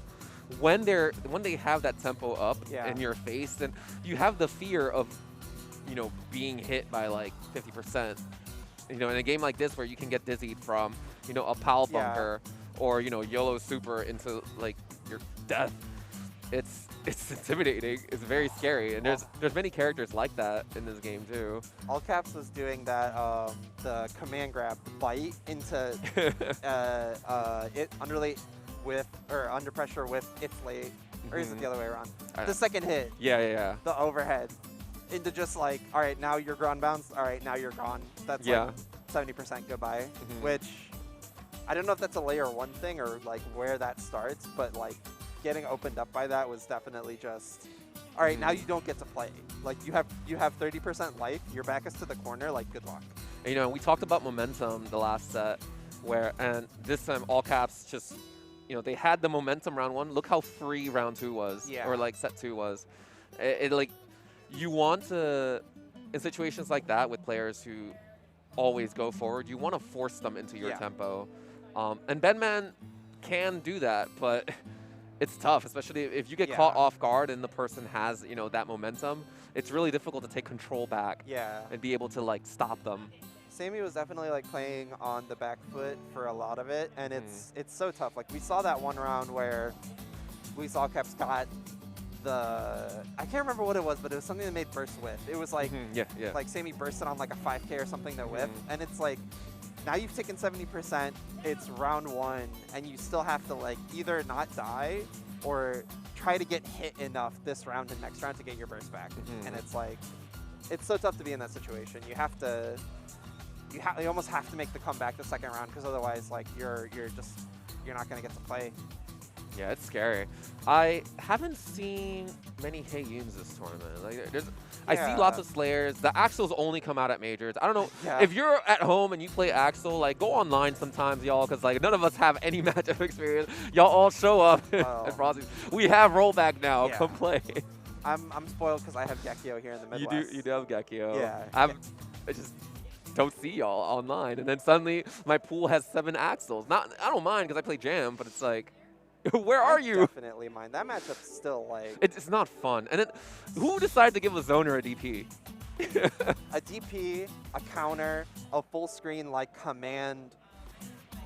When they have that tempo up in your face, and you have the fear of, being hit by like 50%. In a game like this where you can get dizzied from, a pal bunker or YOLO super into like your death. It's intimidating. It's very scary, and there's many characters like that in this game too. All Caps was doing that the command grab bite into it underlay. Under pressure with its late, or is it the other way around? The second hit. Yeah. The overhead. Into just like, all right, now you're ground bounce. All right, now you're gone. That's like 70% goodbye, which I don't know if that's a layer 1 thing or like where that starts, but like getting opened up by that was definitely just, all right, now you don't get to play. Like you have 30% life, your back is to the corner, like good luck. And, we talked about momentum the last set, and this time All Caps just, they had the momentum round 1. Look how free round 2 was, or like set 2 was. It like, you want to, in situations like that with players who always go forward, you want to force them into your tempo. And Benman can do that, but it's tough, especially if you get caught off guard and the person has, that momentum. It's really difficult to take control back and be able to like stop them. Sammy was definitely like playing on the back foot for a lot of it, and it's so tough. Like we saw that one round where we saw Caps got I can't remember what it was, but it was something that made burst whiff. It was like like Sammy bursted on like a 5K or something to whiff, and it's like now you've taken 70%. It's round 1, and you still have to like either not die or try to get hit enough this round and next round to get your burst back. And it's like it's so tough to be in that situation. You have to. You almost have to make the comeback the second round, because otherwise, like you're not gonna get to play. Yeah, it's scary. I haven't seen many Heiyuns this tournament. Like, I see lots of Slayers. The Axels only come out at majors. I don't know if you're at home and you play Axel. Like, go online sometimes, y'all, because like none of us have any matchup experience. Y'all all show up at Frosty. We have rollback now. Come play. I'm spoiled because I have Gekio here in the Midwest. You do have Gekio. Yeah. I just don't see y'all online, and then suddenly my pool has 7 Axels. I don't mind because I play Jam, but it's like, where are you? Definitely mind. That matchup's still like it's not fun. And then who decided to give a zoner a DP? A DP, a counter, a full screen like command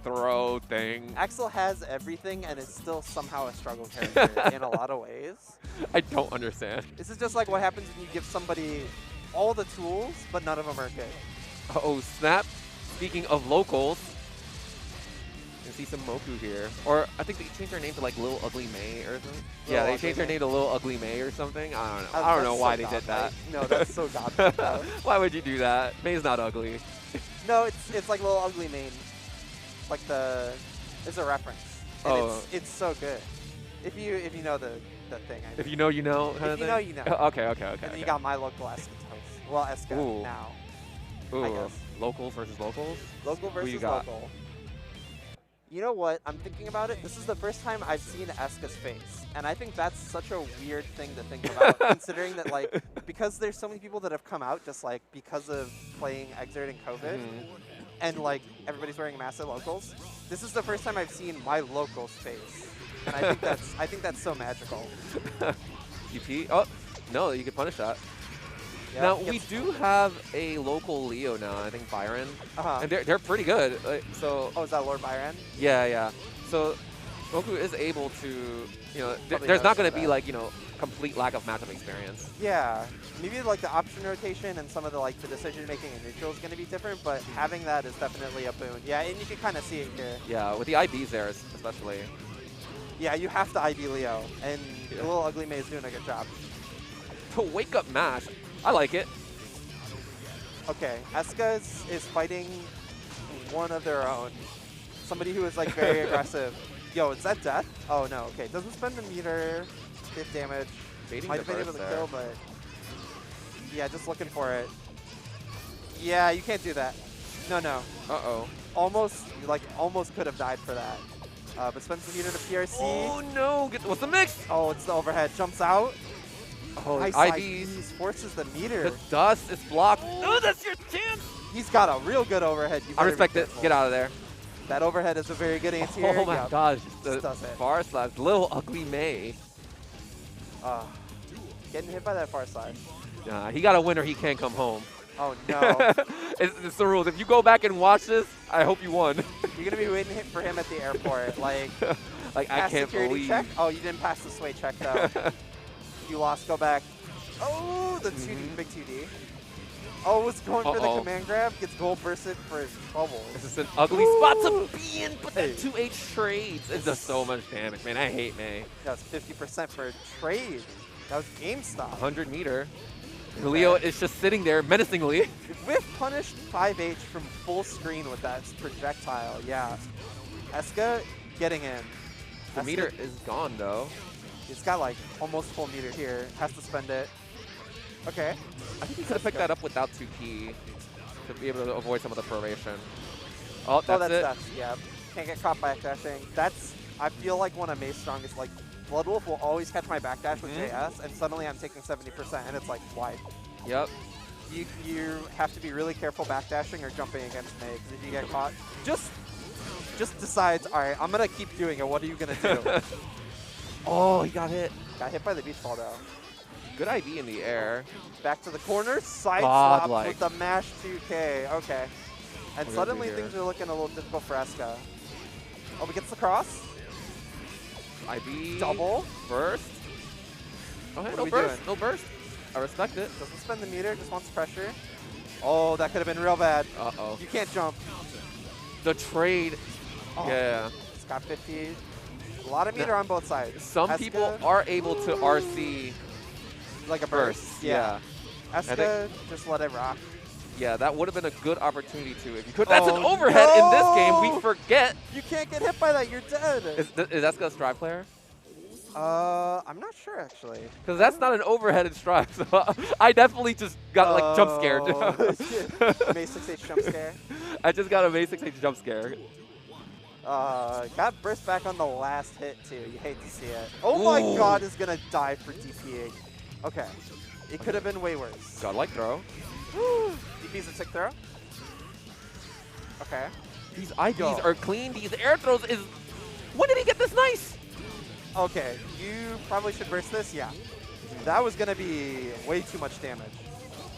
throw thing. Axel has everything and is still somehow a struggle character in a lot of ways. I don't understand. This is just like what happens when you give somebody all the tools, but none of them are good. Oh, snap. Speaking of locals, you can see some Moku here. Or I think they changed their name to like Little Ugly May or something. Yeah, they changed their name to Little Ugly May or something. I don't know. I don't know why they did that. No, that's so godlike. Why would you do that? May's not ugly. No, it's like Little Ugly Mane. Like it's a reference. And it's so good. If you know the thing. If you know, you know. If you know, you know. Okay. And then you got my local Eska toast. Well, Eska now. Ooh, locals versus locals? Local versus local. You know what? I'm thinking about it. This is the first time I've seen Eska's face. And I think that's such a weird thing to think about, considering that, like, because there's so many people that have come out just, like, because of playing Xrd and COVID, and, like, everybody's wearing massive locals. This is the first time I've seen my local's face. And I think that's so magical. TP? Oh, no, you can punish that. Yep, now, we do have a local Leo now, I think Byron. And they're pretty good. So. Oh, is that Lord Byron? Yeah. So, Moku is able to, there's not going to be, like, complete lack of matchup experience. Yeah. Maybe, like, the option rotation and some of the, like, the decision-making in neutral is going to be different, but having that is definitely a boon. Yeah, and you can kind of see it here. Yeah, with the IBs there, especially. Yeah, you have to IB Leo, and the Little Ugly May is doing a good job. The wake-up mash. I like it. Okay, Eska is fighting one of their own. Somebody who is like very aggressive. Yo, is that death? Oh, no. Okay, doesn't spend the meter. Hit damage. Baiting Might the have been able to burst kill, but... Yeah, just looking for it. Yeah, you can't do that. No, no. Uh-oh. Almost could have died for that. But spends the meter to PRC. Oh, no. What's the mix? Oh, it's the overhead. Jumps out. Oh, Nice IVs. forces the meter. The dust is blocked. Oh, that's your chance. He's got a real good overhead. I respect it. Get out of there. That overhead is a very good anti-air. Oh, my gosh. The does it. far slash. Little ugly May. Getting hit by that far side. Nah, he got a win or he can't come home. Oh, no. It's the rules. If you go back and watch this, I hope you won. You're going to be waiting for him at the airport. Like I can't believe. Check? Oh, you didn't pass the sway check, though. You lost. Go back. Oh, the 2D, big 2D. Oh, was going for the command grab. Gets gold bursted for bubbles. This is an ugly spot to be in, but that 2H trades. It does so much damage, man. I hate May. That was 50% for a trade. That was game stop. 100 meter. Leo is just sitting there menacingly. Whiff punished 5H from full screen with that projectile. Yeah. Eska getting in. The meter is gone, though. He's got like almost full meter here. Has to spend it. Okay. I think he could have picked that up without 2P to be able to avoid some of the proration. Oh, that's it. Yeah. Can't get caught backdashing. That's, I feel like one of May's strongest, like, Bloodwolf will always catch my backdash with JS, and suddenly I'm taking 70%, and it's like, why? Yep. You have to be really careful backdashing or jumping against May, because if you get caught, just decides, all right, I'm going to keep doing it. What are you going to do? Oh, he got hit. Got hit by the beach ball, though. Good IV in the air. Back to the corner, side slap with the mash 2K. Okay. And suddenly things are looking a little difficult for Eska. Oh, he gets the cross. IV. Double. Burst. Oh, hey, no burst. No burst. I respect it. Doesn't spend the meter, just wants pressure. Oh, that could have been real bad. Uh-oh. You can't jump. The trade. Oh. Yeah. It's got 50. A lot of meter on both sides. Some Eska, people are able to RC like a burst. Yeah. Eska, just let it rock. Yeah, that would have been a good opportunity too if you could. That's an overhead in this game. We forget. You can't get hit by that. You're dead. Is Eska a Strive player? I'm not sure actually. Because that's not an overhead in Strive. So I definitely just got like jump scared. May 6H jump scare. I just got a May 6H jump scare. Got burst back on the last hit too. You hate to see it. Oh my god, is gonna die for DP8. Okay. It could have been way worse. Godlike throw. DP's a sick throw. Okay. These IVs are clean. These air throws is... When did he get this nice? Okay. You probably should burst this. Yeah. That was going to be way too much damage.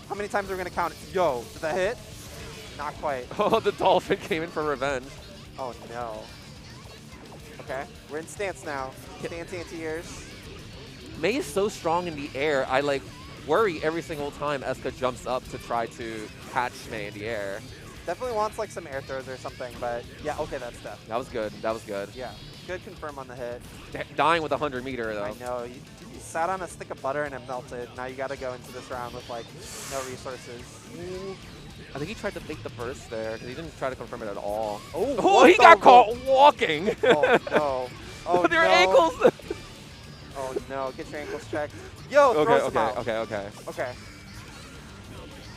How many times are we going to count it? Yo, did that hit? Not quite. Oh, the dolphin came in for revenge. Oh, no. Okay. We're in stance now. Stance anti-airs. May is so strong in the air, I like worry every single time Eska jumps up to try to catch May in the air. Definitely wants like some air throws or something, but yeah, okay, that's death. That was good. That was good. Yeah. Good confirm on the hit. Dying with 100 meter though. I know. You sat on a stick of butter and it melted. Now you got to go into this round with like no resources. I think he tried to fake the burst there because he didn't try to confirm it at all. Oh, he got caught walking. Oh, no. Oh, their ankles. Oh, no. Get your ankles checked. Yo, Okay.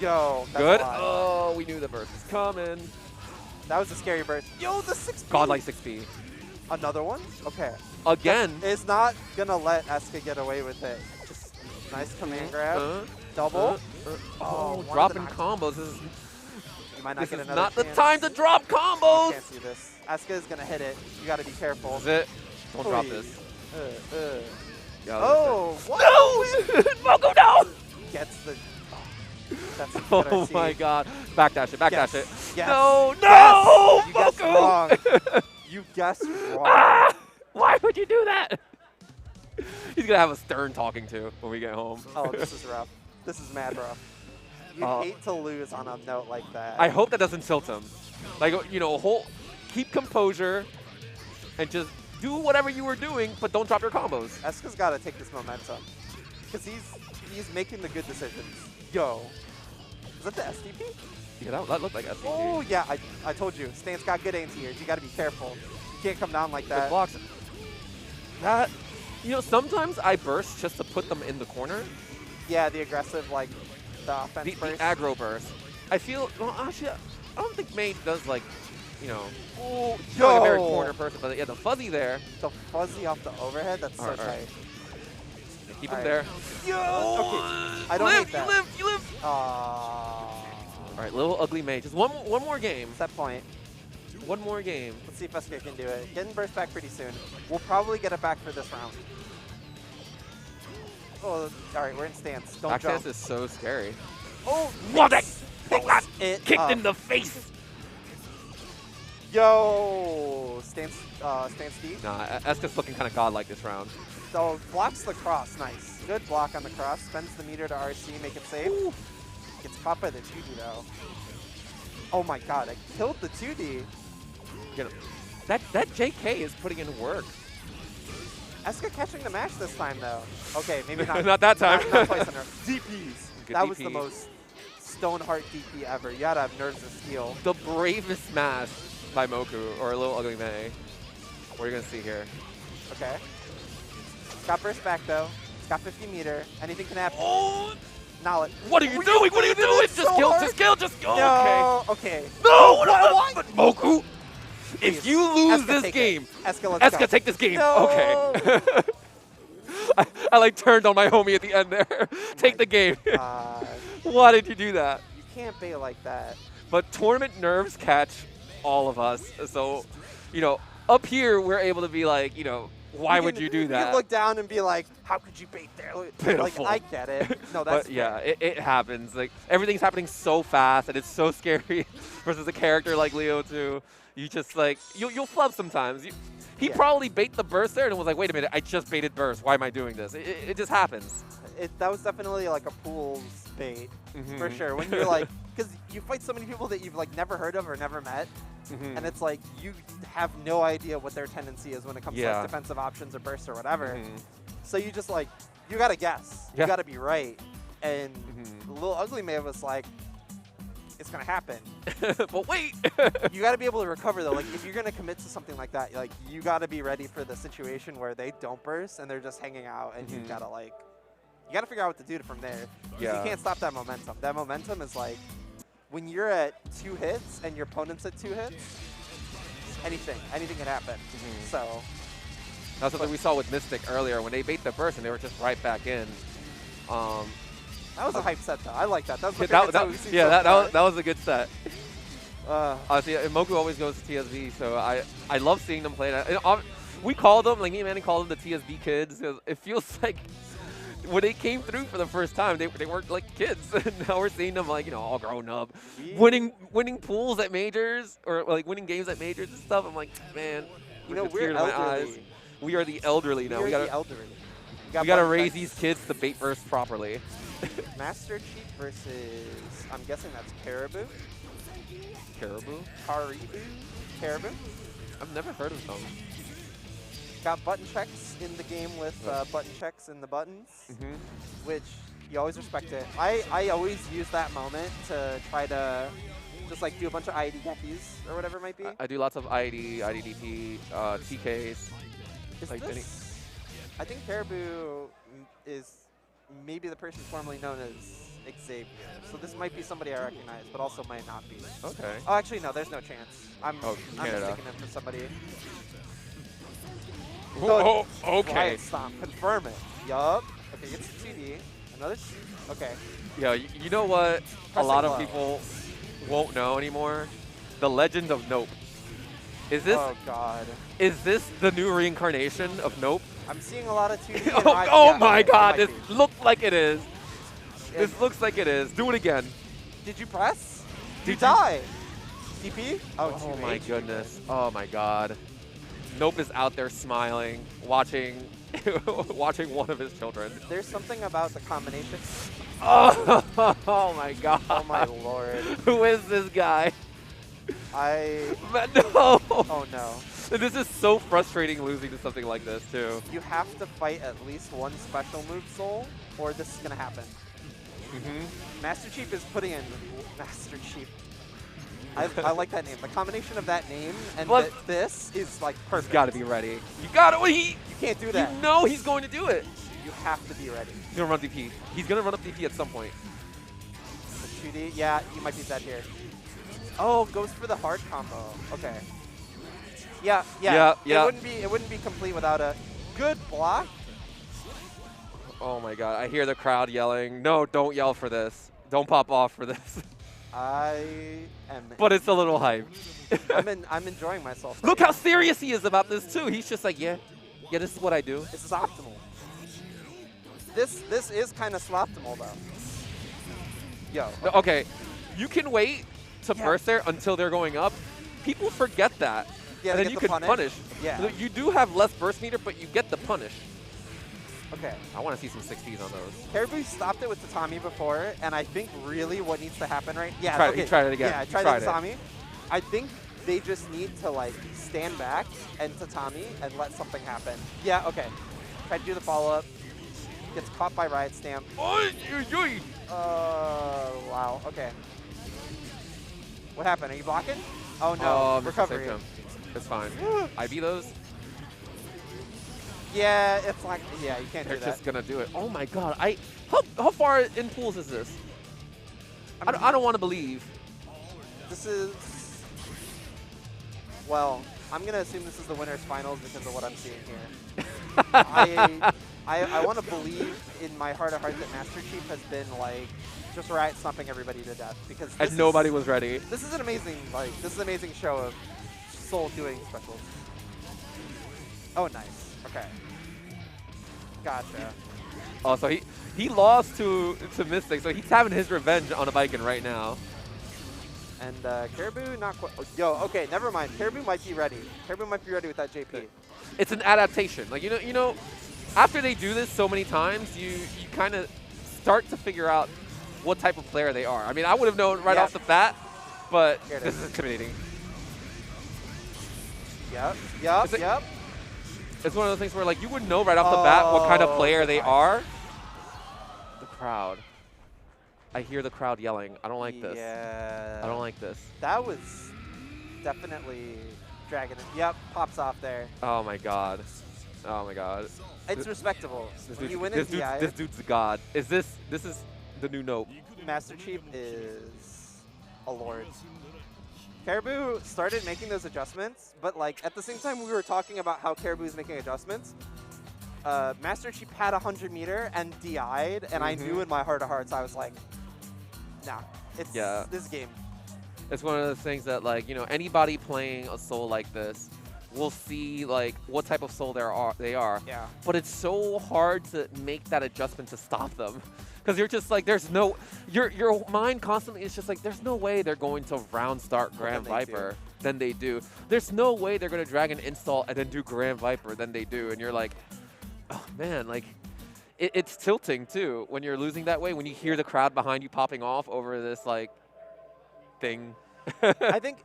Yo, that's good. A lot. Oh, we knew the burst was coming. That was a scary burst. Yo, the 6P. Godlike 6P. Another one? Okay. Again. It's not going to let Eska get away with it. Just nice command grab. Double. Dropping combos. You might not get another not chance. the time to drop combos. You can't see this. Eska is going to hit it. You got to be careful. Is it? Don't drop this. What? No! Moco, no! Gets the... That's oh my god. Backdash it, backdash it. Yes. No, yes. You guessed Moco! wrong. You guessed wrong. Ah! Why would you do that? He's going to have a stern talking to when we get home. Oh, this is rough. This is mad rough. You hate to lose on a note like that. I hope that doesn't tilt him. Like, you know, keep composure and just do whatever you were doing, but don't drop your combos. Eska's got to take this momentum because he's making the good decisions. Yo. Is that the STP? Yeah, that looked like STP. Oh, yeah. I told you. Stan's got good anti-airs. You got to be careful. Can't come down like Good that. blocks. That, you know, sometimes I burst just to put them in the corner. Yeah, the aggressive, like, the offense The burst. aggro burst. I feel, well, actually, I don't think Mage does, like, you know, he's not like a very corner person, but yeah, the fuzzy there. The fuzzy off the overhead, that's so Alright, tight. Keep him there. Okay, I don't hate that. You live. All right, little ugly Mage. Just one more game. Set point. One more game. Let's see if SK can do it. Getting burst back pretty soon. We'll probably get it back for this round. Oh, all right, we're in stance. Don't Back jump. stance is so scary. Oh, What? That it kicked up. in the face. Yo, stance D. Nah, Eska's looking kind of godlike this round. So blocks the cross, nice. Good block on the cross. Spends the meter to RC, make it safe. Ooh. Gets caught by the 2D though. Oh my god, I killed the 2D. Get him. That JK is putting in work. Eska catching the match this time though. Okay, maybe not. Not that time. Not twice in a row. DPs. Good That DP. was the most Stoneheart DP ever. You gotta have nerves of steel. The bravest smash by Moku, or a little ugly May. What are you going to see here? Okay. Got burst back though. It's got 50 meter. Anything can happen. Oh! Knowledge. What are you doing? What are you doing? Just so kill, hard. just kill, just go. No. Okay. No! Why? But Moku, if Please. you lose Eska, this take game, it. Eska, let's go. Eska, take this game. No. Okay. I like turned on my homie at the end there. Take the game. Why did you do that? You can't bait like that. But tournament nerves catch all of us. So, you know, up here we're able to be like, you know, why would you do that? You can look down and be like, how could you bait there? Pitiful. Like, I get it. No, that's But yeah, it happens. Like everything's happening so fast, and it's so scary versus a character like Leo too. You just like you'll flub sometimes. He probably bait the burst there and was like, wait a minute, I just baited burst. Why am I doing this? It just happens. That was definitely like a pool's bait for sure. When you're like, because you fight so many people that you've like never heard of or never met, and it's like you have no idea what their tendency is when it comes to like, defensive options or bursts or whatever. So you just like, you gotta guess. You gotta be right. And Little Ugly May was like, it's gonna happen. But wait, you gotta be able to recover though. Like if you're gonna commit to something like that, like you gotta be ready for the situation where they don't burst and they're just hanging out, and you gotta like, you gotta figure out what to do from there. You can't stop that momentum. That momentum is like, when you're at 2 hits and your opponent's at 2 hits, anything can happen. So that's something we saw with Mystic earlier when they bait the burst and they were just right back in. That was a hype set though. I like that. That was that was a good set. Honestly, Moku always goes to TSB, so I love seeing them play that. We called them, like me and Manny called them the TSB kids. It feels like when they came through for the first time, they weren't like kids. Now we're seeing them like, you know, all grown up, winning pools at majors or like winning games at majors and stuff. I'm like, man, you know, we're elderly. We are the elderly now. We gotta raise these kids to bait burst properly. Master Chief versus, I'm guessing that's Caribou. Caribou? Caribou? I've never heard of them. Got button checks in the game with button checks in the buttons, which you always respect it. I always use that moment to try to just like do a bunch of IED DPs or whatever it might be. I do lots of IED, IDDP, TKs. Is like this, I think Caribou is maybe the person formerly known as Xrd. So this might be somebody I recognize, but also might not be. Okay. Oh, actually, no, there's no chance. I'm mistaking him for somebody. Oh, okay. Quiet stomp. Confirm it. Yup. Okay, gets the 2D. Another. Okay. Yeah, you know what? A lot of people won't know anymore. The Legend of Nope. Is this? Oh God. Is this the new reincarnation of Nope? I'm seeing a lot of 2D. Oh my God! This looks like it is. This looks like it is. Do it again. Did you press? Did you die? DP? Oh my goodness. Oh my God. Nope is out there smiling, watching watching one of his children. There's something about the combination. Oh my God. Oh my Lord. Who is this guy? No. Oh no. This is so frustrating losing to something like this too. You have to fight at least one special move soul, or this is gonna happen. Master Chief is putting in Master Chief. I like that name. The combination of that name and this is like perfect. He's got to be ready. You got to. You can't do that. You know he's going to do it. You have to be ready. He's going to run DP. He's going to run up DP at some point. The 2D, yeah, you might be dead here. Oh, goes for the hard combo. Okay. Yeah. It wouldn't be complete without a good block. Oh my god, I hear the crowd yelling. No, don't yell for this. Don't pop off for this. I am. But it's a little hype. I'm enjoying myself. Look how serious he is about this too. He's just like, yeah, this is what I do. This is optimal. This is kind of sloptimal though. Yo. Okay, you can wait to burst there until they're going up. People forget that. Yeah, and then you can punish. Yeah. You do have less burst meter, but you get the punish. Okay. I want to see some 60s on those. Caribou stopped it with Tatami before, and I think really what needs to happen he tried it again. Yeah, tried it with Tatami. I think they just need to like stand back and Tatami and let something happen. Yeah, okay. Tried to do the follow-up. Gets caught by Riot Stamp. Wow, okay. What happened? Are you blocking? Oh no, recovery. It's fine. I beat those. Yeah, it's like, yeah, you can't do that. They're just gonna do it. Oh my god, how far in pools is this? I don't want to believe. This is, well, I'm gonna assume this is the winners finals because of what I'm seeing here. I want to believe in my heart of hearts that Master Chief has been like just Riot stomping everybody to death because and nobody was ready. This is an amazing show of Soul doing specials. Oh, nice. Okay. Gotcha. Oh, so he lost to Mystic, so he's having his revenge on a Viking right now. And Caribou not quite. Oh, yo, okay, never mind. Caribou might be ready. Caribou might be ready with that JP. It's an adaptation. Like you know, after they do this so many times, you kind of start to figure out what type of player they are. I mean, I would have known right off the bat, but this is intimidating. Yep. It's one of those things where like you wouldn't know right off the bat what kind of player they are. The crowd. I hear the crowd yelling. I don't like this. Yeah. I don't like this. That was definitely dragging it. Yep, pops off there. Oh my god. Oh my god. It's respectable. When you win in DI. This dude's a god. This is the new Nope. Master Chief is a lord. Caribou started making those adjustments, but like at the same time we were talking about how Caribou is making adjustments, Master Chief had 100 meter and DI'd, and I knew in my heart of hearts, I was like, nah, it's this game. It's one of those things that like, anybody playing a Soul like this will see like what type of Soul they are. Yeah. But it's so hard to make that adjustment to stop them. Because you're just like, there's no, your mind constantly is just like, there's no way they're going to round start Grand Viper than they do. There's no way they're going to drag an install and then do Grand Viper than they do. And you're like, oh man, like it's tilting too when you're losing that way, when you hear the crowd behind you popping off over this like thing. I think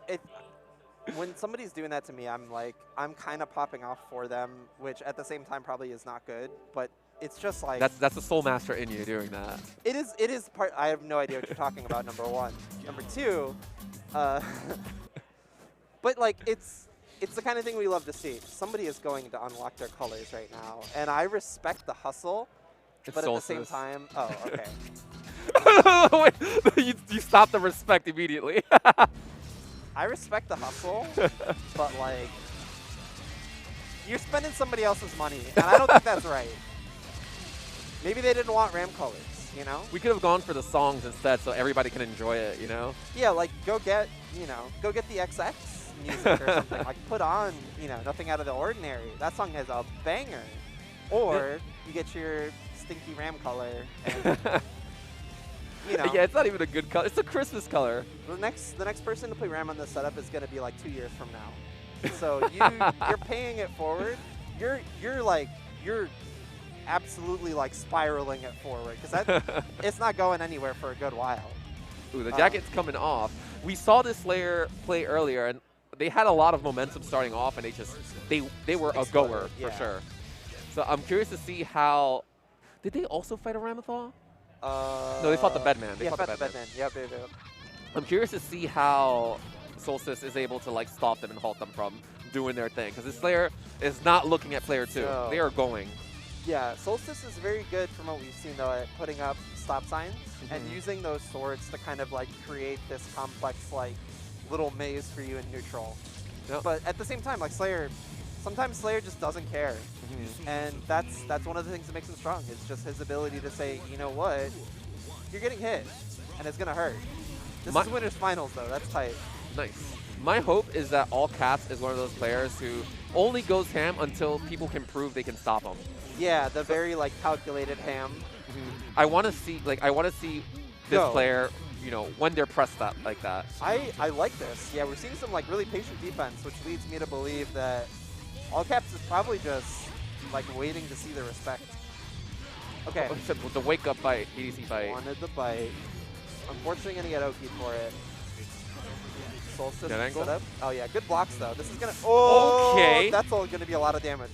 when somebody's doing that to me, I'm kind of popping off for them, which at the same time probably is not good, but it's just like that's the Soul Master in you doing that. It is part. I have no idea what you're talking about. Number one, number two, but like it's the kind of thing we love to see. Somebody is going to unlock their colors right now, and I respect the hustle, but at the same time, oh okay. Wait, you stop the respect immediately. I respect the hustle, but like you're spending somebody else's money, and I don't think that's right. Maybe they didn't want Ram colors, We could have gone for the songs instead so everybody can enjoy it, Yeah, like go get the XX music or something. Like put on, Nothing Out of the Ordinary. That song is a banger. Or you get your stinky Ram color and, Yeah, it's not even a good color. It's a Christmas color. The next person to play Ram on this setup is going to be like 2 years from now. So you're paying it forward. You're absolutely like spiraling it forward because it's not going anywhere for a good while. Ooh, the jacket's coming off. We saw this layer play earlier, and they had a lot of momentum starting off, and they were a goer for sure. So I'm curious to see how. Did they also fight a Ramathal? No, they fought the Bedman. They fought the Bedman. Yep. I'm curious to see how Solstice is able to like stop them and halt them from doing their thing. Because this Slayer is not looking at player 2. No. They are going. Yeah, Solstice is very good from what we've seen though at putting up stop signs and using those swords to kind of like create this complex like little maze for you in neutral. Yep. But at the same time, like Slayer, sometimes Slayer just doesn't care. And that's one of the things that makes him strong. It's just his ability to say, you know what, you're getting hit, and it's gonna hurt. This is winners finals though. That's tight. Nice. My hope is that All Caps is one of those players who only goes ham until people can prove they can stop him. Yeah, the very like calculated ham. I want to see this player, you know, when they're pressed up like that. I like this. Yeah, we're seeing some like really patient defense, which leads me to believe that All Caps is probably just like waiting to see the respect. Okay. With the wake up bite, EDC fight. Wanted the bite. Unfortunately, gonna get Oki for it. Solstice Dead angle? set up. Oh yeah, good blocks though. This is gonna. Oh, okay. That's all gonna be a lot of damage.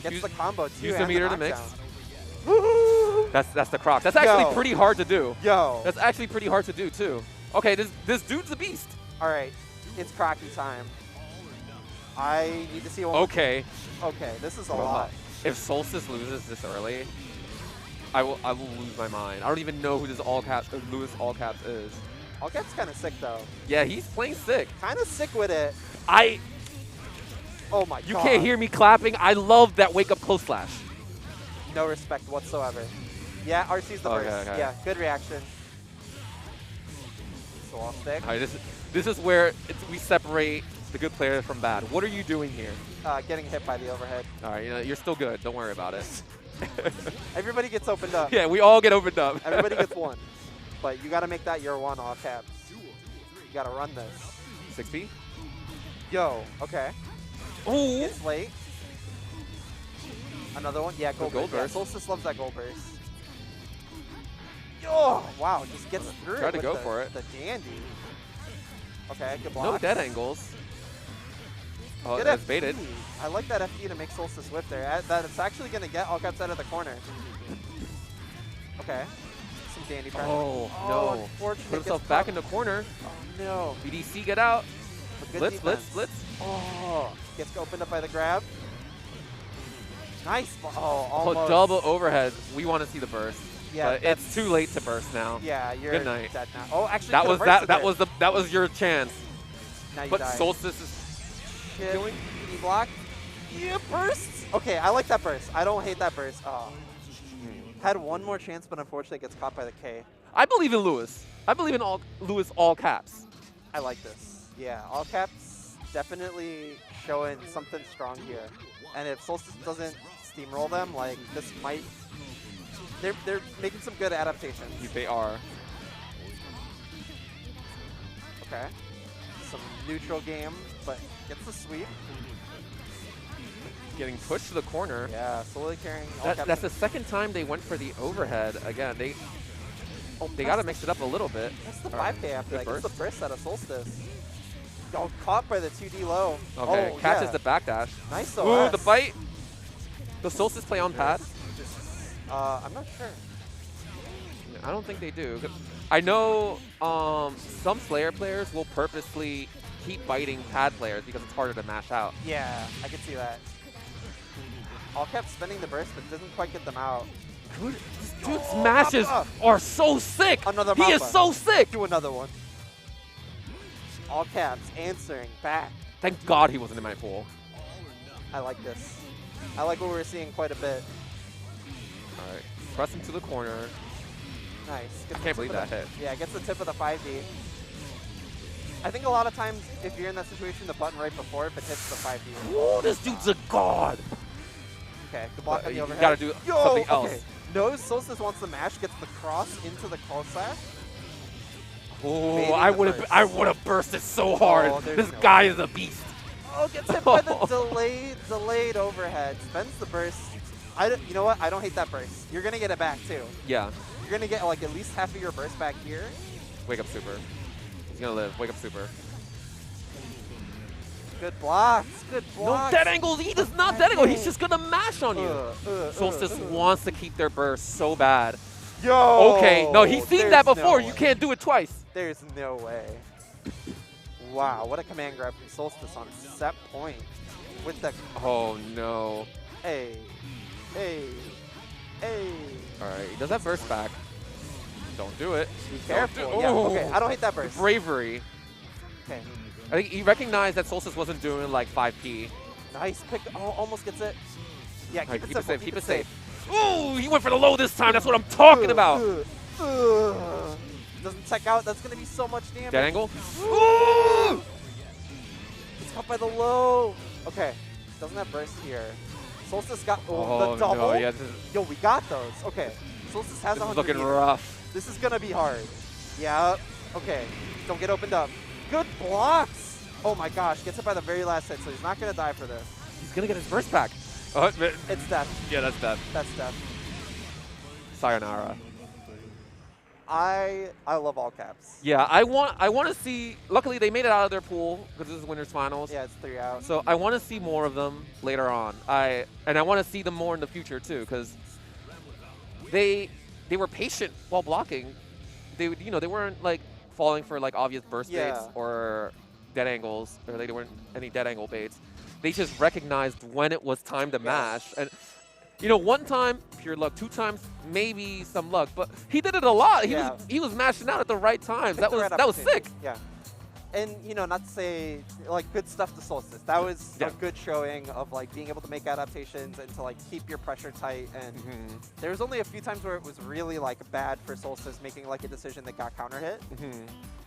Gets the combo too. Use the meter to mix. Woo! That's the croc. That's actually pretty hard to do. Yo. That's actually pretty hard to do too. Okay, this dude's a beast. All right, it's crocky time. I need to see one. Okay. Okay, this is a lot. If Solstice loses this early, I will lose my mind. I don't even know who this Lewis All Caps is. All Caps kind of sick though. Yeah, he's playing sick. Kind of sick with it. Oh my god. You can't hear me clapping. I love that wake up close slash. No respect whatsoever. Yeah, RC's the first. Okay. Yeah, good reaction. So off stick. All right, this is where we separate the good player from bad. What are you doing here? Getting hit by the overhead. All right, you're still good. Don't worry about it. Everybody gets opened up. Yeah, we all get opened up. Everybody gets one. But you got to make that your one, All Caps. You got to run this. 6P? Yo, okay. Ooh. It's late. Another one? Yeah, gold burst. Yeah, Solstice loves that gold burst. Oh, wow, just gets through it. Tried to go for it. The dandy. Okay, good block. No dead angles. Oh, Good that's FD. baited. I like that FD to make Solstice whip there. It's actually going to get All Caps out of the corner. Okay. Some dandy pressure. Oh, no. Unfortunately, Put himself back in the corner. Oh, no. BDC, get out. Blitz. Oh, gets opened up by the grab. Nice. Oh, almost. Double overhead. We want to see the burst. Yeah, but it's too late to burst now. Yeah, you're Good night. dead now. Oh, actually, that was your chance. Now you but died. Solstice is doing block. Yeah, bursts. Okay, I like that burst. I don't hate that burst. Oh. Had one more chance, but unfortunately gets caught by the K. I believe in Lewis. I believe in Lewis All Caps. I like this. Yeah, All Caps definitely showing something strong here. And if Solstice doesn't steamroll them, like this might. They're making some good adaptations. They are. Okay. Some neutral game, but gets the sweep. Getting pushed to the corner. Yeah, slowly carrying. That's the second time they went for the overhead. Again, they got to mix it up a little bit. That's the 5K after that. Gets the burst out of Solstice. Oh, caught by the 2D low. Okay, catches the backdash. Nice though. Ooh, the bite. Does Solstice play on pad? I'm not sure. I don't think they do. I know some Slayer players will purposely keep biting pad players because it's harder to mash out. Yeah, I can see that. All Caps spending the burst, but doesn't quite get them out. Dude's smashes are so sick. Another he is so sick. Do another one. All Caps answering back. Thank God he wasn't in my pool. I like this. I like what we're seeing quite a bit. All right, press him to the corner. Nice. I can't believe that hit. Yeah, gets the tip of the 5D. I think a lot of times, if you're in that situation, the button right before it hits the 5D. Whoa, this dude's a god. Okay, the block on the overhead. You gotta do something else. Okay. Knows Solstice wants the mash, gets the cross into the call slash. Oh, I would have bursted so hard. This guy is a beast. Oh, gets hit by the delayed overhead. Spends the burst. You know what? I don't hate that burst. You're gonna get it back too. Yeah. You're gonna get like at least half of your burst back here. Wake up super. He's gonna live. Wake up super. Good blocks. Good blocks. No dead angles. He does not dead angle. He's just gonna mash on you. Solstice wants to keep their burst so bad. Yo. Okay. No, he's seen that before. You can't do it twice. There's no way. Wow, what a command grab from Solstice on set point with the... Oh, no. Hey. All right, he does that burst back. Don't do it. Be careful. Yeah, okay, I don't hate that burst. Bravery. Okay. I think he recognized that Solstice wasn't doing like 5P. Nice pick. Oh, almost gets it. Yeah, keep it safe. Keep it safe. safe. Ooh, he went for the low this time. That's what I'm talking about. Doesn't tech out. That's going to be so much damage. Dead angle. Ooh! It's caught by the low. Okay. Doesn't have burst here. Solstice got the double. No, yeah, Yo, we got those. Okay. Solstice has 100 this is looking meters. rough. This is going to be hard. Yeah. Okay. Don't get opened up. Good blocks. Oh my gosh. Gets it by the very last hit, so he's not going to die for this. He's going to get his burst back. Oh, it's death. Yeah, that's death. That's death. Sayonara. I love all caps. Yeah, I want to see. Luckily, they made it out of their pool because this is winners finals. Yeah, it's 3 out. So I want to see more of them later on. I want to see them more in the future too, because they were patient while blocking. They weren't like falling for like obvious burst baits or dead angles, or they weren't any dead angle baits. They just recognized when it was time to mash. And one time, pure luck. 2 times, maybe some luck. But he did it a lot. He was mashing out at the right times. That was sick. Yeah. And, not to say, like, good stuff to Solstice. That was a good showing of, like, being able to make adaptations and to, like, keep your pressure tight. And there was only a few times where it was really, like, bad for Solstice making, like, a decision that got counter hit.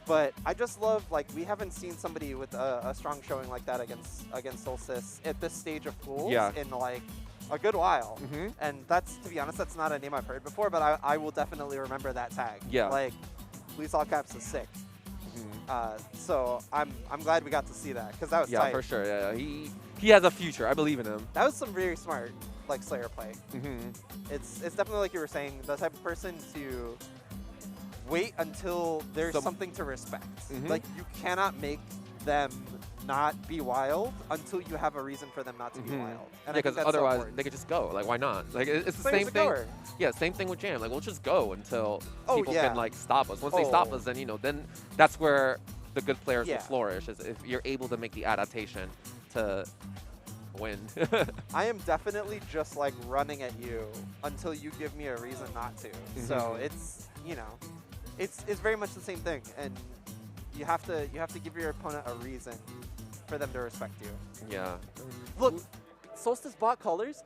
But I just love, like, we haven't seen somebody with a strong showing like that against Solstice at this stage of pools in, like, a good while. And that's, to be honest, that's not a name I've heard before, but I will definitely remember that tag. Yeah. Like, Least All Caps is sick. So I'm glad we got to see that, because that was tight. Yeah, for sure. Yeah, he has a future. I believe in him. That was some very smart, like, Slayer play. It's definitely, like you were saying, the type of person to wait until there's something to respect. Like, you cannot make them not be wild until you have a reason for them not to be wild. And because otherwise they could just go. Like, why not? Like, it's the same thing. Yeah, same thing with Jam. Like, we'll just go until people can like stop us. Once they stop us, then then that's where the good players will flourish. Is if you're able to make the adaptation to win. I am definitely just like running at you until you give me a reason not to. So it's it's very much the same thing, and you have to give your opponent a reason for them to respect you. Yeah. Look, Solstice bought colors.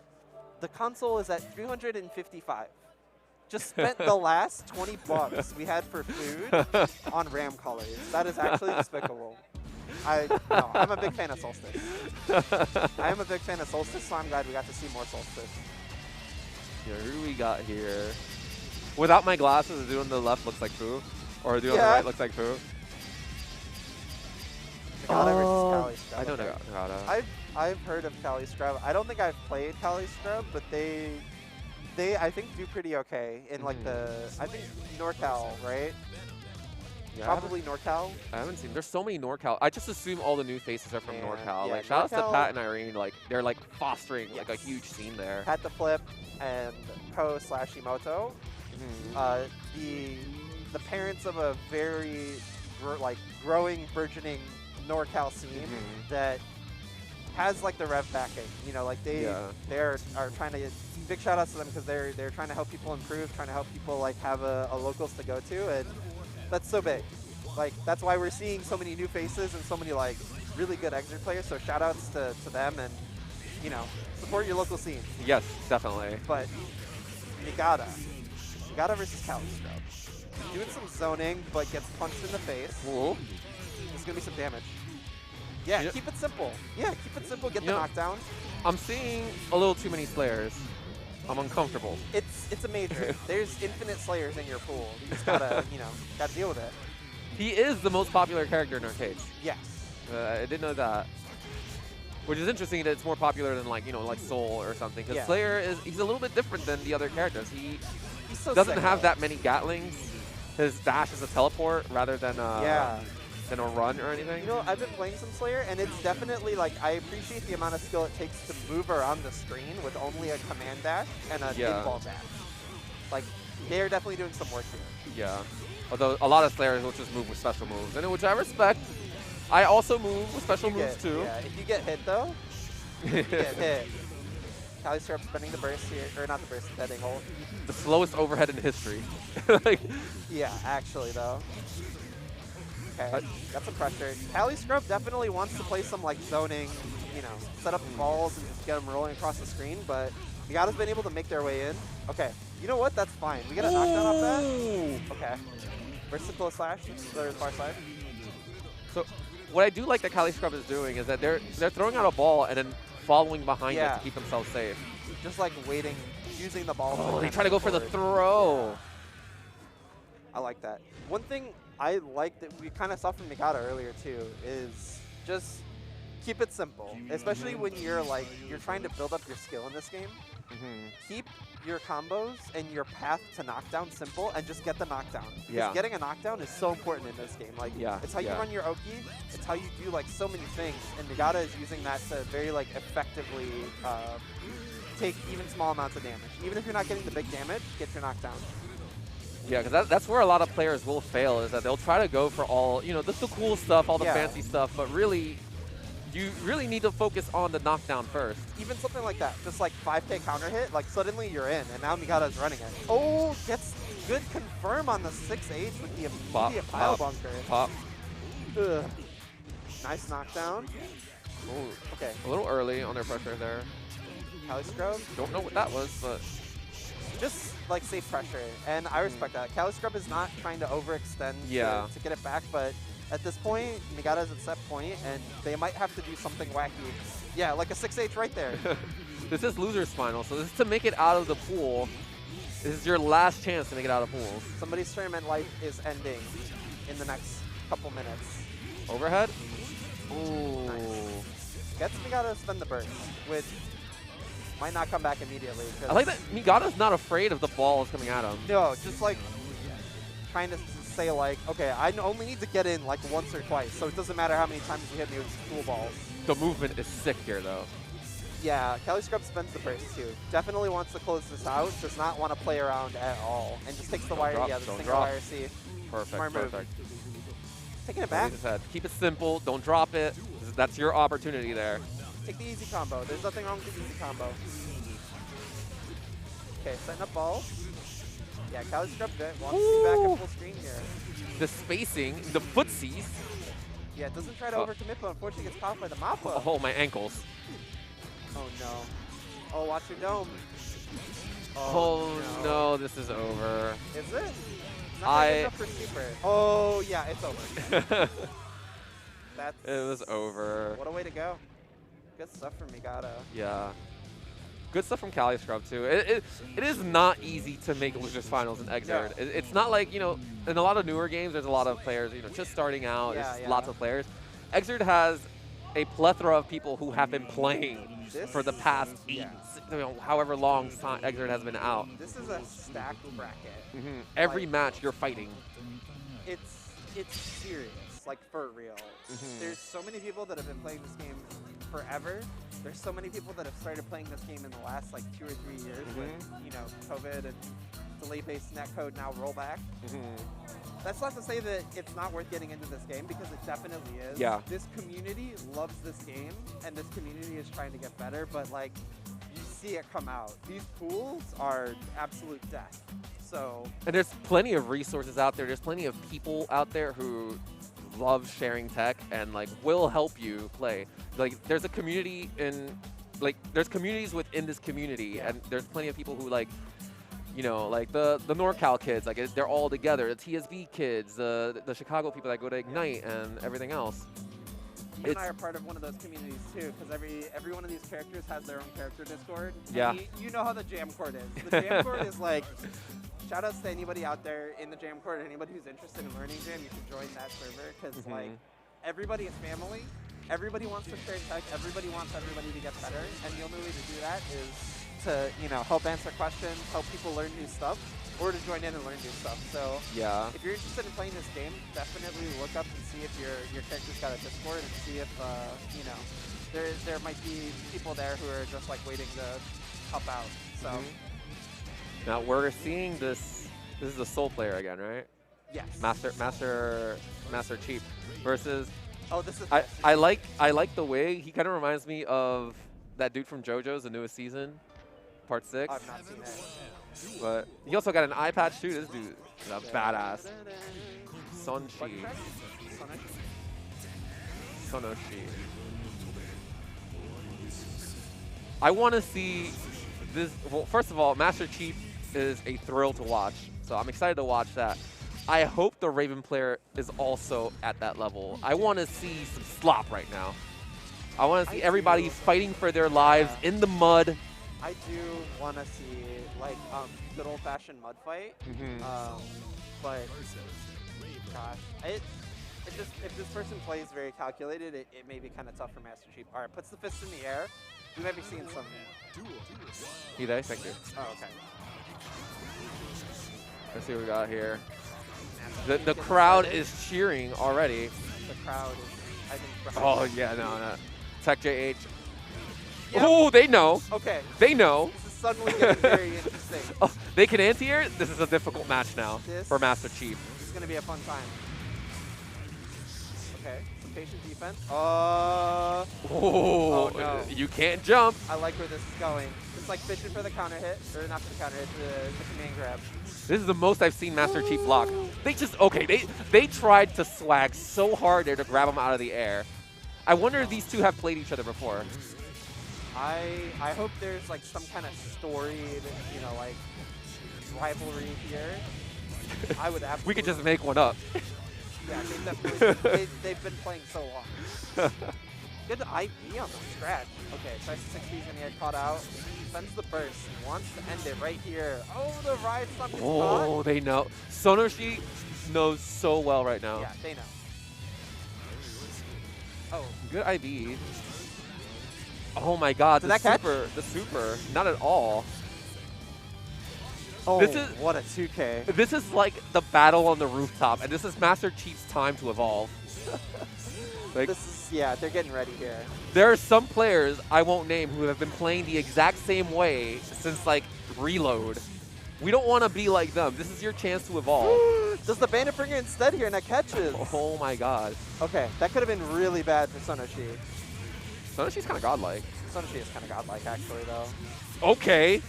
The console is at 355. Just spent the last 20 bucks we had for food on RAM colors. That is actually despicable. No, I'm a big fan of Solstice. I am a big fan of Solstice, so I'm glad we got to see more Solstice. Yeah, who do we got here? Without my glasses, doing the left looks like poo, or doing the right looks like poo. Nagata versus Cali Scrub. I don't know Nagata. I've heard of Cali Scrub. I don't think I've played Cali Scrub, but they I think do pretty okay in like I think NorCal, right? Yeah, probably NorCal. I haven't seen. There's so many NorCal. I just assume all the new faces are from NorCal. Yeah, like shout outs to Pat and Irene. Like they're like fostering like a huge scene there. Pat the Flip and Ko/Emoto. The parents of a very growing, burgeoning NorCal scene that has like the Rev backing. Like they're trying to big shout outs to them, because they're trying to help people improve, trying to help people like have a locals to go to, and that's so big. Like that's why we're seeing so many new faces and so many like really good Xrd players. So shout outs to them, and support your local scene. Yes, definitely. But Nagata versus Cali Scrub. Doing some zoning, but gets punched in the face. Ooh. There's gonna be some damage. Yeah, keep it simple. Yeah, keep it simple. Get the knockdown. I'm seeing a little too many Slayers. I'm uncomfortable. It's a major. There's infinite Slayers in your pool. You just gotta gotta deal with it. He is the most popular character in arcades. Yes. I didn't know that. Which is interesting that it's more popular than like Soul or something. Because Slayer he's a little bit different than the other characters. He's so doesn't have that many Gatlings. His dash is a teleport rather than a run or anything. I've been playing some Slayer, and it's definitely like I appreciate the amount of skill it takes to move around the screen with only a command dash and a pinball dash. Like they're definitely doing some work here. Yeah. Although a lot of Slayers will just move with special moves, and which I respect. I also move with special moves too. Yeah, if you get hit though, if you get hit. Kali Syrup spending the burst here, or not the burst, the deading hold. The slowest overhead in history. Like, yeah, actually though. Okay, got some pressure. Kali Scrub definitely wants to play some like zoning, you know, set up the balls and just get them rolling across the screen, but Migata's been able to make their way in. Okay, you know what? That's fine. We got a knockdown off that. Okay. Versatile slash, there's far side. So what I do like that Kali Scrub is doing is that they're throwing out a ball and then following behind it to keep themselves safe. Just like waiting, using the ball. Oh, they try to go for the throw. Yeah. I like that. One thing I like that we kind of saw from Migata earlier too is just keep it simple, especially when you're trying to build up your skill in this game. Keep your combos and your path to knockdown simple and just get the knockdown. Because getting a knockdown is so important in this game. Like, it's how you run your Oki, it's how you do like so many things, and Migata is using that to very like effectively take even small amounts of damage. Even if you're not getting the big damage, get your knockdown. Yeah, because that's where a lot of players will fail, is that they'll try to go for all, you know, the cool stuff, all the fancy stuff, but really, you really need to focus on the knockdown first. Even something like that, just like 5K counter hit, like suddenly you're in, and now Migata's running it. Oh, gets good confirm on the 6H with the immediate pile bunker. Pop. Ugh. Nice knockdown. Ooh, okay. A little early on their pressure there. Kali Scrub. Don't know what that was, but just like safe pressure, and I respect that. Kali Scrub is not trying to overextend to get it back, but at this point, Migata's at set point, and they might have to do something wacky. Yeah, like a 6H right there. This is loser's final, so this is to make it out of the pool. This is your last chance to make it out of pools. Somebody's tournament life is ending in the next couple minutes. Overhead? Ooh. Nice. Gets Migata to spend the burst, which might not come back immediately. I like that Migata's not afraid of the balls coming at him. No, just like trying to say like, okay, I only need to get in like once or twice, so it doesn't matter how many times you hit me with cool balls. The movement is sick here, though. Yeah, Kali Scrub spends the burst too. Definitely wants to close this out. Does not want to play around at all, and just takes the wire. Yeah, the single wire C. Perfect. Perfect. Taking it back. Keep it simple. Don't drop it. That's your opportunity there. Take the easy combo. There's nothing wrong with the easy combo. Okay, setting up balls. Yeah, Kali Scrub wants to be back at full screen here. The spacing, the footsies. Yeah, doesn't try to overcommit, but unfortunately gets caught by the Mappa. Oh, my ankles. Oh no. Oh, watch your dome. Oh no, this is over. Is it? Not enough for super. Oh yeah, it's over. It was over. What a way to go. Good stuff from Migata. Yeah. Good stuff from Kali Scrub, too. It is not easy to make losers finals in Xrd. Yeah. It's not like, you know, in a lot of newer games, there's a lot of players, you know, just starting out. There's lots of players. Xrd has a plethora of people who have been playing for the past however long time Xrd has been out. This is a stacked bracket. Every match you're fighting. It's serious, like for real. There's so many people that have been playing this game forever. There's so many people that have started playing this game in the last like 2 or 3 years with, you know, COVID and delay-based netcode now rollback. That's not to say that it's not worth getting into this game, because it definitely is. Yeah. This community loves this game, and this community is trying to get better, but like, you see it come out. These pools are absolute death. So. And there's plenty of resources out there. There's plenty of people out there who love sharing tech and like will help you play. Like there's a community there's communities within this community, and there's plenty of people who like, you know, like the NorCal kids, like they're all together. The TSV kids, the Chicago people that go to Ignite and everything else. You and I are part of one of those communities too, because every one of these characters has their own character Discord. Yeah. You know how the Jam Court is. The Jam Court is like, shout outs to anybody out there in the Jam Court, anybody who's interested in learning Jam, you should join that server, because like, everybody is family. Everybody wants to share tech. Everybody wants everybody to get better, and the only way to do that is to, you know, help answer questions, help people learn new stuff, or to join in and learn new stuff. So yeah, if you're interested in playing this game, definitely look up and see if your character's got a Discord, and see if you know, there might be people there who are just like waiting to help out. So now we're seeing this. This is the Soul player again, right? Yes. Master Chief versus Oh, this is I like the way he kind of reminds me of that dude from JoJo's, the newest season, Part 6. I've not seen it. But he also got an eye patch too. This dude is a badass. Sonshi. Sonoshi. I want to see this. Well, first of all, Master Chief is a thrill to watch, so I'm excited to watch that. I hope the Raven player is also at that level. I want to see some slop right now. I want to see everybody fighting for their lives in the mud. I do want to see like good old-fashioned mud fight. But gosh, if this person plays very calculated, it may be kind of tough for Master Chief. All right, puts the fist in the air. We might be seeing some. You there? Thank you. Oh, okay. Let's see what we got here. The crowd is cheering already. The crowd is, I think. Oh yeah, no. Tech JH. Yep. Oh, they know. Okay. They know. This is suddenly getting very interesting. Oh, they can anti-air? This is a difficult match now for Master Chief. This is going to be a fun time. Okay, some patient defense. Oh, no. You can't jump. I like where this is going. It's like fishing for the counter hit, or not for the counter hit, the command grab. This is the most I've seen Master Chief block. They just, they tried to swag so hard there to grab him out of the air. I wonder if these two have played each other before. I hope there's like some kind of storied, you know, like rivalry here. I would absolutely. We could just make one up. Yeah, they've definitely they've been playing so long. Good IV on the scratch. Okay, tries to 60s and he had caught out. Defends the burst. Wants to end it right here. Oh, the ride stuff is caught. Oh, they know. Sonoshi knows so well right now. Yeah, they know. Oh. Good IV. Oh my god, Did that catch? The super. Not at all. Oh, this is, what a 2K. This is like the battle on the rooftop, and this is Master Chief's time to evolve. Like, this is, yeah, they're getting ready here. There are some players I won't name who have been playing the exact same way since like Reload. We don't want to be like them. This is your chance to evolve. Does the Bandit Bringer instead here, and that catches. Oh my god. Okay, that could have been really bad for Sonoshi. Sonoshi's kind of godlike. Sonoshi is kind of godlike, actually, though. Okay.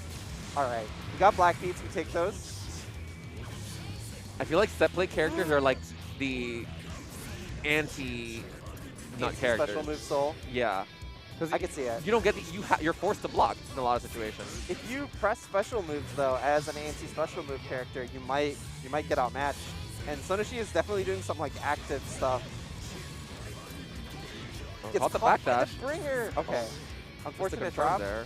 All right, we got black beats. We take those. I feel like set play characters are like the anti-nut characters. Special move soul. Yeah. I can see it. You don't get the, you're forced to block in a lot of situations. If you press special moves though, as an anti-special move character, you might get outmatched. And Sonoshi is definitely doing some like active stuff. Oh, caught the backdash. Bringer. Okay. Oh, unfortunate drop. There.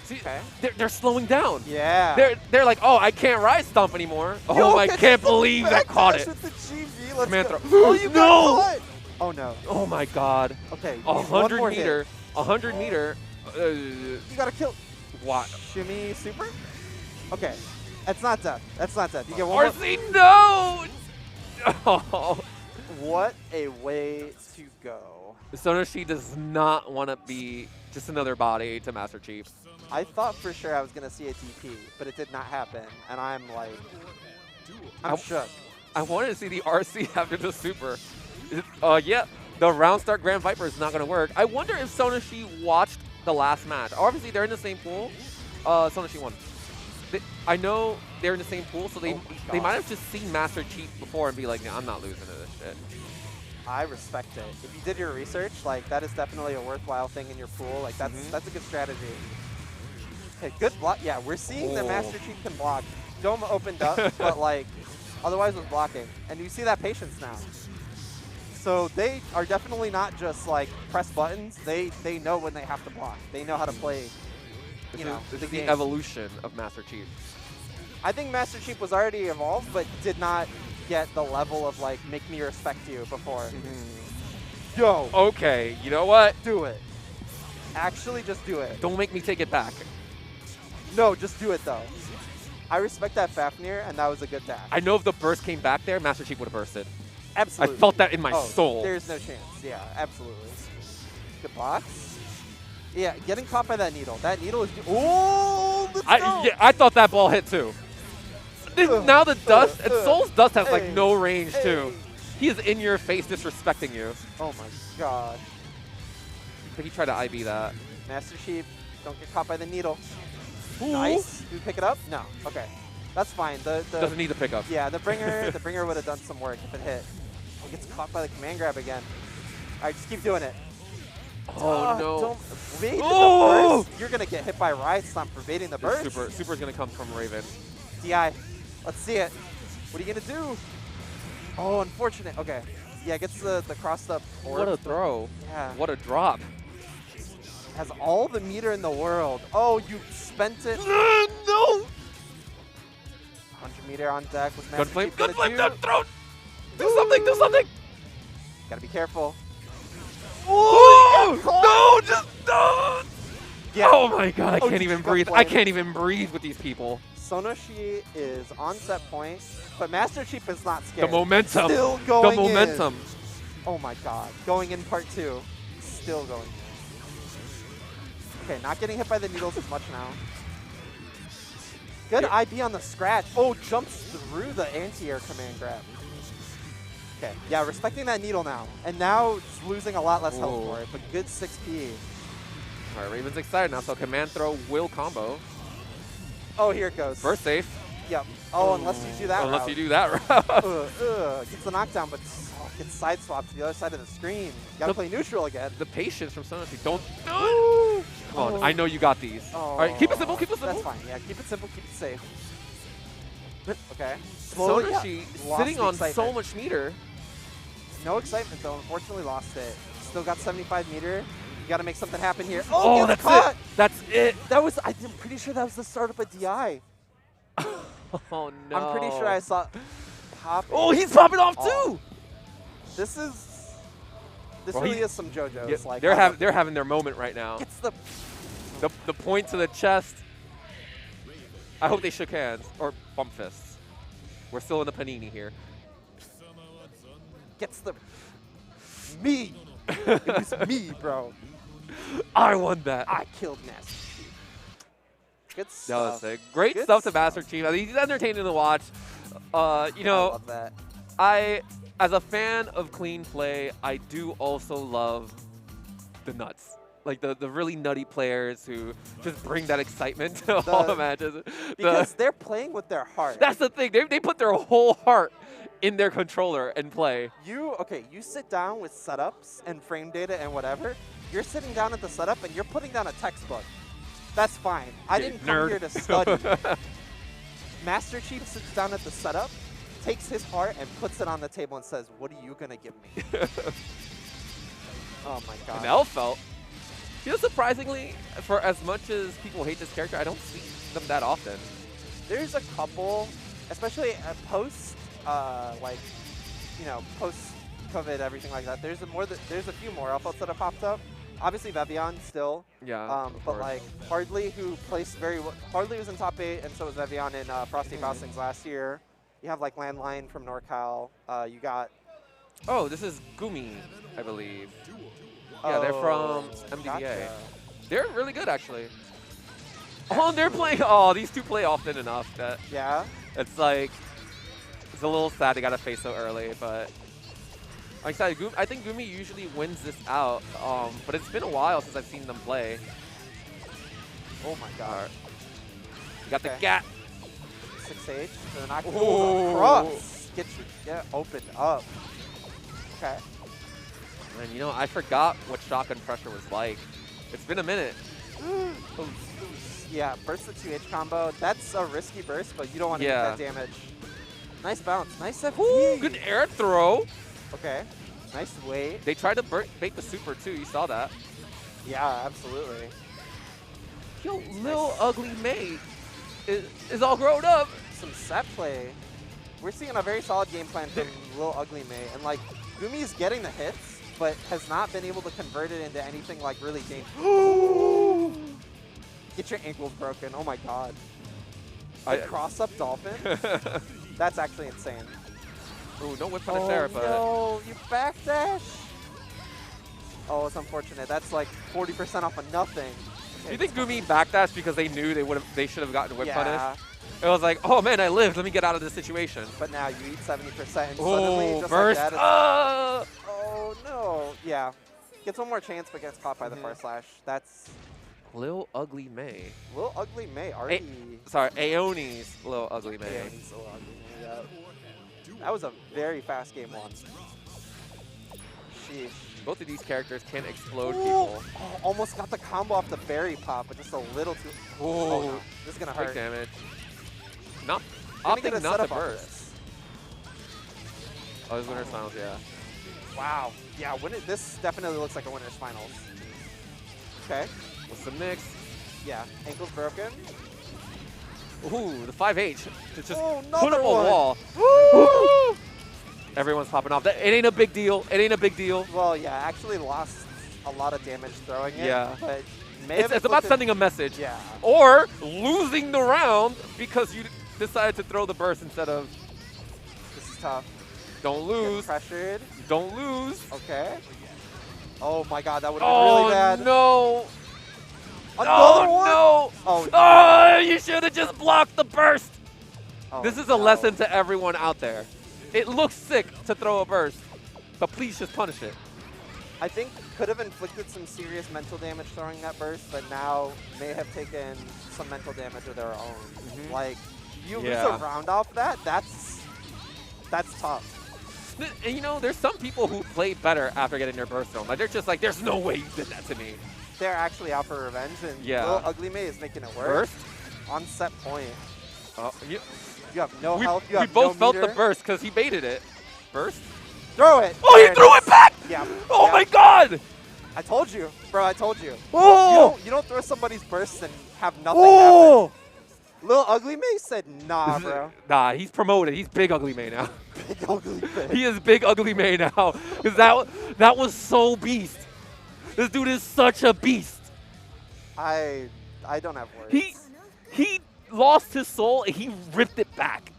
See, okay. They're slowing down. Yeah. They're like, oh, I can't rise stomp anymore. Oh, I can't believe that caught it. With the GV. Let's Command go. throw. Oh, you no! got oh no. Oh my god. Okay. 100 meter. 100 meter. You gotta kill. What? Shimmy super? Okay. That's not death. That's not death. You get one RC, no! Oh. What a way to go. Sonoshi does not want to be just another body to Master Chief. I thought for sure I was going to see a DP, but it did not happen. And I'm like, I'm shook. I wanted to see the RC after the super. Yeah, the round start Grand Viper is not going to work. I wonder if Sonoshi watched the last match. Obviously, they're in the same pool. Sonoshi won. I know they're in the same pool, so they might have just seen Master Chief before and be like, nah, I'm not losing to this shit. I respect it. If you did your research, like that is definitely a worthwhile thing in your pool. Like that's a good strategy. Okay, good block. Yeah, we're seeing that Master Chief can block. Dome opened up, but like otherwise was blocking. And you see that patience now. So they are definitely not just like press buttons. They know when they have to block. They know how to play. This is the evolution of Master Chief. I think Master Chief was already evolved, but did not get the level of like make me respect you before. Yo. Okay, you know what? Do it. Actually, just do it. Don't make me take it back. No, just do it though. I respect that Fafnir, and that was a good dash. I know if the burst came back there, Master Chief would have bursted. Absolutely. I felt that in my soul. There's no chance. Yeah, absolutely. Good box. Yeah, getting caught by that needle. That needle is. Oh, I thought that ball hit too. Now the dust, and Soul's dust has like no range too. He is in your face disrespecting you. Oh my god. But he tried to IB that. Master Chief, don't get caught by the needle. Ooh. Nice. Did we pick it up? No. Okay. That's fine. The Doesn't need to pick up. Yeah, the bringer would have done some work if it hit. Oh, gets caught by the command grab again. All right, just keep doing it. Oh, no. Don't evade the burst. You're going to get hit by Riot Stomp for evading the burst. Super's going to come from Raven. DI. Let's see it. What are you going to do? Oh, unfortunate. Okay. Yeah, gets the crossed up orb. What a throw. Yeah. What a drop. Has all the meter in the world. Oh, you spent it. No! 100 meter on deck. What's Master Gunflame, Chief gonna gunflame, do? throw! Do something, do something! Gotta be careful. Oh! No, just no! Yeah. Oh my god, I Oh, can't even breathe. gunflame. I can't even breathe with these people. Sonoshi is on set point, but Master Chief is not scared. The momentum. Still going The momentum. in. Oh my god. Going in part 2. Still going in. Okay, not getting hit by the needles as much now. Good IB on the scratch. Oh, jumps through the anti-air command grab. Okay, yeah, respecting that needle now. And now it's losing a lot less health Ooh. for it, but good 6P. All right, Raven's excited now, so command throw will combo. Oh, here it goes. First safe. Yep. Oh, unless you do that Unless route. you do that route. Gets the knockdown, but gets side swapped to the other side of the screen. You gotta play neutral again. The patience from Sonoshi. Don't. Come on, I know you got these. Oh. All right, keep it simple, keep it simple. That's fine. Yeah, keep it simple, keep it safe. Okay. Slowly, Sonoshi lost sitting the on so excitement. much meter. No excitement though. Unfortunately, lost it. Still got 75 meter. You gotta make something happen here. Oh, gets that's caught. it. That's it. That was. I'm pretty sure that was the start of a DI. Oh no. I'm pretty sure I saw. Pop. Oh, he's popping off Oh. too. This is. This Well, really he- is some JoJo's. Yeah, Like they're having their moment right now. Gets the. The point to the chest. I hope they shook hands or bump fists. We're still in the panini here. Gets the. Me. It was me, bro. I won that. I killed Master Chief. Good That stuff. was sick. Great Good stuff to Master Chief. I mean, he's entertaining to watch. You I know, love that. as a fan of clean play, I do also love the nuts. Like the really nutty players who just bring that excitement to all the matches. Because they're playing with their heart. That's the thing. They put their whole heart in their controller and play. You sit down with setups and frame data and whatever. You're sitting down at the setup and you're putting down a textbook. That's fine. I didn't come Nerd. here to study. Master Chief sits down at the setup, takes his heart and puts it on the table and says, "What are you gonna give me?" Oh my god. And Elfelt. You know, surprisingly, for as much as people hate this character, I don't see them that often. There's a couple, especially post, post-COVID, everything like that. There's a few more Elfelts that have popped up. Obviously, Vevion still. Yeah. But like Hardly, who placed very well. Hardly was in top 8, and so was Vevion in Frosty Faustings last year. You have like Landline from NorCal. You got. Oh, this is Gumi, I believe. Yeah, they're from MDDA. Gotcha. They're really good, actually. Oh, they're playing. Oh, these two play often enough that Yeah. it's like it's a little sad they got to face so early, but I'm excited. I think Gumi usually wins this out, but it's been a while since I've seen them play. Oh my god. You got the Okay. gap. 6H. So they're not Ooh. cross. Get opened up. Okay. And you know, I forgot what shotgun pressure was like. It's been a minute. Yeah, burst the 2H combo. That's a risky burst, but you don't want to get that damage. Nice bounce. Nice FP. Ooh, good air throw. Okay. Nice weight. They tried to bait the super too. You saw that. Yeah, absolutely. Yo, Lil Ugly May is all grown up. Some set play. We're seeing a very solid game plan from Lil Ugly May. And like, Gumi is getting the hits, but has not been able to convert it into anything like really dangerous. Get your ankles broken. Oh my god. Cross up Dolphin? That's actually insane. Ooh, no whip punish there, but no, you backdash. Oh, it's unfortunate. That's like 40% off of nothing. do you think Gumi backdashed because they knew they should have gotten whip punish? It was like, oh man, I lived. Let me get out of this situation. But now you eat 70% and suddenly, Oh, just burst. like that, oh no. Yeah. Gets one more chance, but gets caught by the far slash. That's Lil Ugly May. Lil Ugly May already. Sorry, Aoni's Lil Ugly May. Aoni's Lil Ugly May, yeah. That was a very fast game one. Sheesh. Both of these characters can explode people. Oh, almost got the combo off the berry pop, but just a little too. Oh, no. This is gonna hurt. Big damage. Not opting not to burst. Oh, this winner's finals, yeah. Wow. Yeah, this definitely looks like a winner's finals. Okay. What's the mix? Yeah, ankle's broken. Ooh, the 5H. It's just put up a wall. Everyone's popping off. It ain't a big deal. It ain't a big deal. Well, yeah, actually lost a lot of damage throwing it. Yeah. But it's about sending a message. Yeah. Or losing the round because you decided to throw the burst instead of. This is tough. Don't lose. Get pressured. Don't lose. Okay. Oh my god, that would have been really bad. No. Another one? No. Oh, you should have just blocked the burst. Oh, this is a lesson to everyone out there. It looks sick to throw a burst, but please just punish it. I think could have inflicted some serious mental damage throwing that burst, but now may have taken some mental damage of their own. Like, you lose a round off that, that's tough. And you know, there's some people who played better after getting their burst thrown. Like, they're just like, there's no way you did that to me. They're actually out for revenge, and Lil Ugly May is making it work. Burst? On set point. You have no health, you have we both no felt the burst because he baited it. Burst? Throw it! Oh, he threw it back! Yeah. Oh my god! I told you, bro, I told you. Oh! You don't throw somebody's burst and have nothing happen. Lil Ugly May said, nah, bro. Nah, he's promoted. He's Big Ugly May now. Big Ugly May. He is Big Ugly May now. Because that was so beast. This dude is such a beast. I don't have words. He lost his soul and he ripped it back.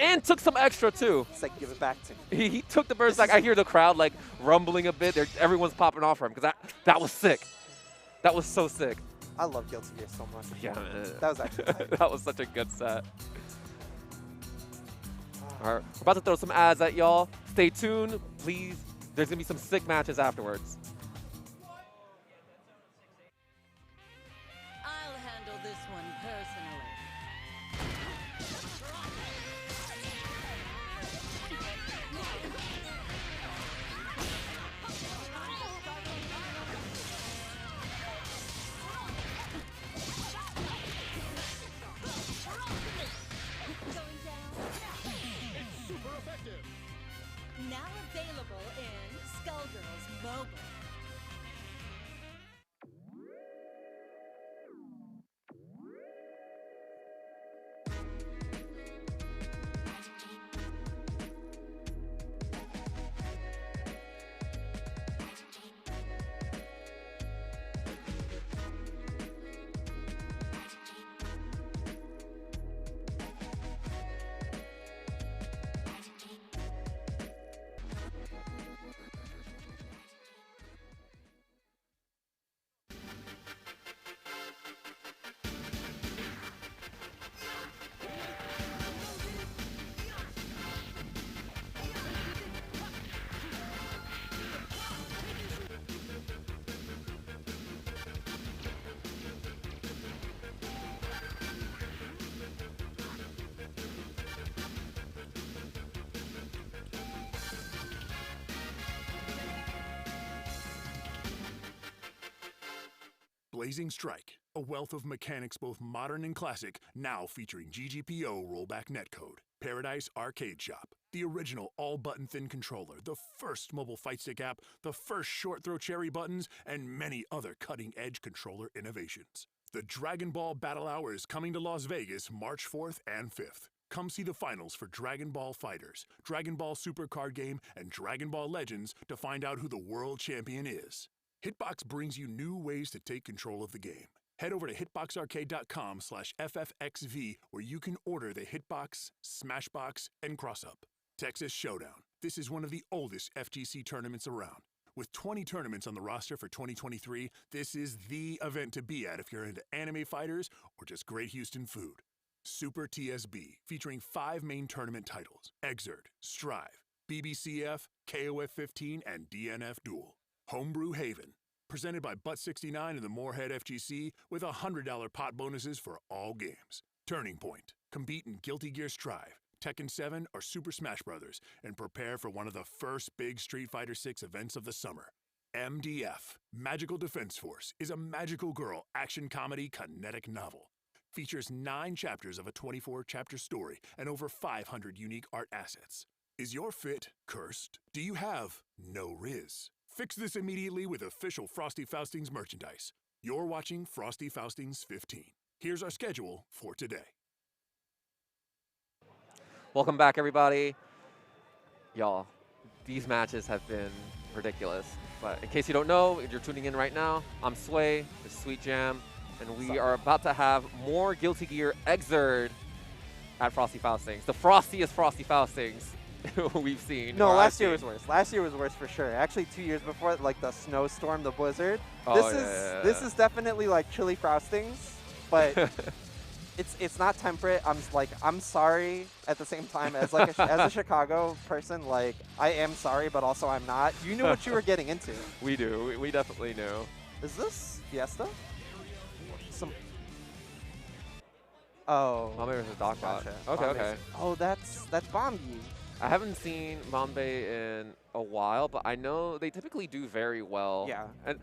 And took some extra too. It's like, give it back to me. He took the burst back. I hear the crowd like rumbling a bit. Everyone's popping off for him because that was sick. That was so sick. I love Guilty Gear so much. Yeah, that was actually nice. That was such a good set. All right, we're about to throw some ads at y'all. Stay tuned, please. There's gonna be some sick matches afterwards. I'll handle this one personally. Now available in Skullgirls Mobile. Blazing Strike, a wealth of mechanics both modern and classic, now featuring GGPO rollback netcode. Paradise Arcade Shop, the original all-button thin controller, the first mobile fight stick app, the first short throw cherry buttons, and many other cutting-edge controller innovations. The Dragon Ball Battle Hour is coming to Las Vegas March 4th and 5th. Come see the finals for Dragon Ball Fighters, Dragon Ball Super Card Game, and Dragon Ball Legends to find out who the world champion is. Hitbox brings you new ways to take control of the game. Head over to hitboxarcade.com/FFXV where you can order the Hitbox, Smashbox, and Cross-Up. Texas Showdown. This is one of the oldest FGC tournaments around. With 20 tournaments on the roster for 2023, this is the event to be at if you're into anime fighters or just great Houston food. Super TSB, featuring 5 main tournament titles: Xrd, Strive, BBCF, KOF 15, and DNF Duel. Homebrew Haven, presented by Butt69 and the Moorhead FGC, with $100 pot bonuses for all games. Turning Point, compete in Guilty Gear Strive, Tekken 7, or Super Smash Bros., and prepare for one of the first big Street Fighter 6 events of the summer. MDF, Magical Defense Force, is a magical girl action comedy kinetic novel. Features 9 chapters of a 24-chapter story and over 500 unique art assets. Is your fit cursed? Do you have no Riz? Fix this immediately with official Frosty Faustings merchandise. You're watching Frosty Faustings 15. Here's our schedule for today. Welcome back, everybody. Y'all, these matches have been ridiculous. But in case you don't know, if you're tuning in right now, I'm Sway, this is Sweet Jam, and we are about to have more Guilty Gear Xrd at Frosty Faustings. The frostiest Frosty Faustings we've seen. No, last year was worse. Last year was worse for sure. Actually, 2 years before, like the snowstorm, the blizzard. Oh, This is definitely like chilly frostings, but it's not temperate. I'm sorry at the same time as like as a Chicago person. Like I am sorry, but also I'm not. You knew what you were getting into. We do. We definitely knew. Is this Fiesta? Oh. Bombay versus Doc Bot. Gotcha. Okay, Bombay's- okay. Oh, that's Bombi. I haven't seen Bombay in a while, but I know they typically do very well. Yeah. And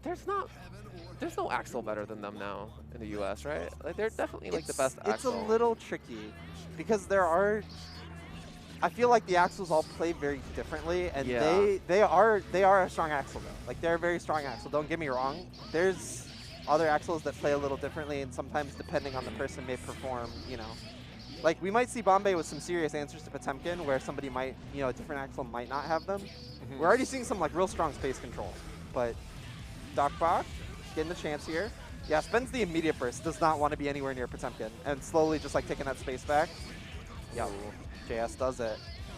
there's no Axel better than them now in the U.S., right? Like they're definitely like the best It's Axel. a little tricky because I feel like the Axels all play very differently, and Yeah. they are a strong Axel though. Like they're a very strong Axel. Don't get me wrong. There's other Axels that play a little differently, and sometimes depending on the person may perform. You know, like we might see Bombay with some serious answers to Potemkin, where somebody might, a different Axel might not have them. Mhm. We're already seeing some like real strong space control, but Doc Bach getting the chance here. Yeah, spends the immediate burst, does not want to be anywhere near Potemkin, and slowly just like taking that space back. Yep, JS does it.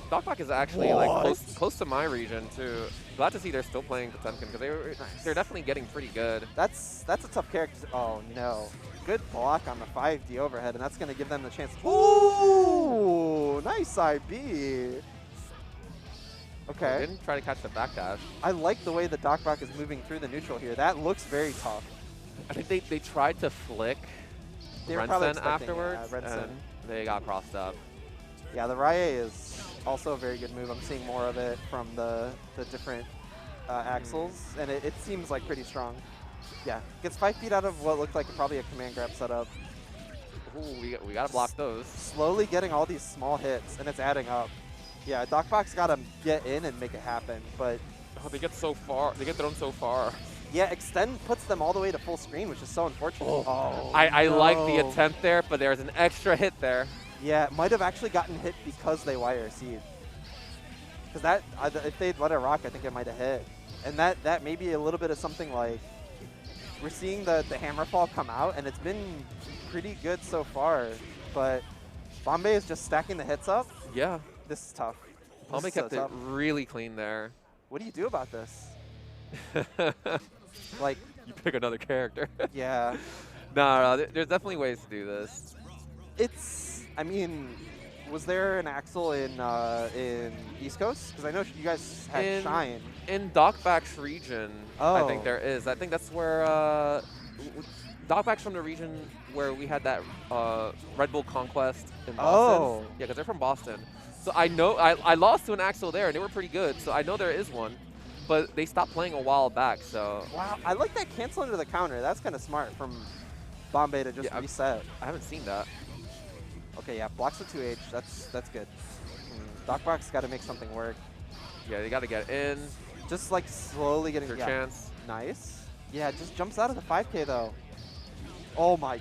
Doc is actually like close to my region too. Glad to see they're still playing Potemkin because they're definitely getting pretty good. That's a tough character. Oh no, good block on the 5D overhead, and that's going to give them the chance. Ooh, nice IB. Okay. They didn't try to catch the backdash. I like the way the Doc Bach is moving through the neutral here. That looks very tough. I think they tried to flick They were probably Rensen expecting, afterwards, Rensen. and they got crossed up. Yeah, the Rye is also a very good move. I'm seeing more of it from the different axles, and it seems like pretty strong. Yeah, gets 5 feet out of what looked like probably a command grab setup. Ooh, we gotta block those. Slowly getting all these small hits, and it's adding up. Yeah, Doc Bach's got to get in and make it happen, but... Oh, they get so far. They get thrown so far. Yeah, Extend puts them all the way to full screen, which is so unfortunate. Oh, I no. like the attempt there, but there's an extra hit there. Yeah, it might have actually gotten hit because they YRC'd. Because that, if they'd let it rock, I think it might have hit. And that may be a little bit of something like, we're seeing the Hammerfall come out, and it's been pretty good so far, but Bombay is just stacking the hits up. Yeah. This is tough. Bombay kept it really clean there. What do you do about this? Like, you pick another character. yeah. No, there's definitely ways to do this. It's, I mean, was there an Axel in East Coast? Because I know you guys had Shine. In Docback's region, I think there is. I think that's where Docback's from the region where we had that Red Bull Conquest in Boston. Oh. Yeah, because they're from Boston. So I know I lost to an Axel there, and they were pretty good. So I know there is one, but they stopped playing a while back. So wow, I like that cancel into the counter. That's kind of smart from Bombay to just reset. I haven't seen that. Okay, yeah, blocks the 2H. That's good. Docbox got to make something work. Yeah, they got to get in. Just like slowly getting their chance. Nice. Yeah, just jumps out of the 5K though. Oh my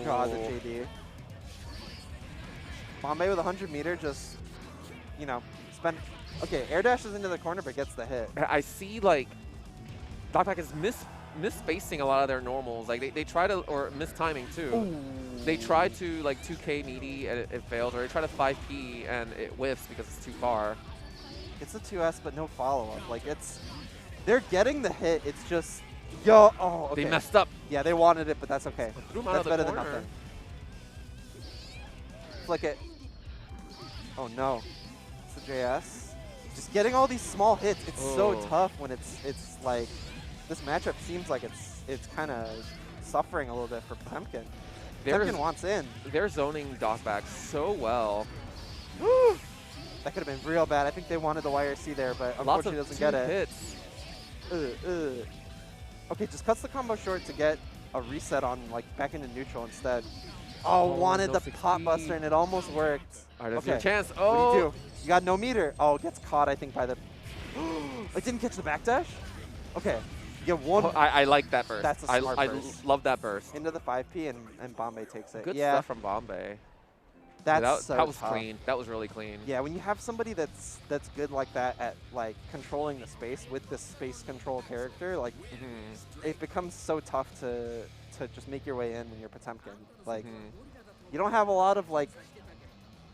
god, the JD. Bombay with 100 meter, just, spend. Okay, air dashes into the corner but gets the hit. I see like Docback is misspacing a lot of their normals. Like they try to, or mistiming too. Ooh. They try to like 2K meaty and it fails, or they try to 5P and it whiffs because it's too far. It's a 2S but no follow-up. Like They're getting the hit. It's just, yo, oh, okay. They messed up. Yeah, they wanted it, but that's okay. Threw him out That's of the better corner. than nothing. Flick it. Oh no. It's the JS. Just getting all these small hits. It's so tough when it's like this matchup seems like it's kind of suffering a little bit for Potemkin. Potemkin wants in. They're zoning Doc back so well. That could have been real bad. I think they wanted the YRC there, but unfortunately doesn't get it. Hits. Okay, just cuts the combo short to get a reset on like back into neutral instead. Oh, wanted no the pop buster and it almost worked. All right, there's okay. your chance. What Oh, do you do? You got no meter. Oh, it gets caught, I think, by the... It didn't catch the backdash? Okay. You get one... Oh, I like that burst. That's a smart I burst. love that burst. Into the 5P and Bombay takes it. Good yeah, stuff from Bombay. That's that was tough. clean. That was really clean. Yeah, when you have somebody that's good like that at like controlling the space with this space control character, like it becomes so tough to just make your way in when you're Potemkin. Like you don't have a lot of like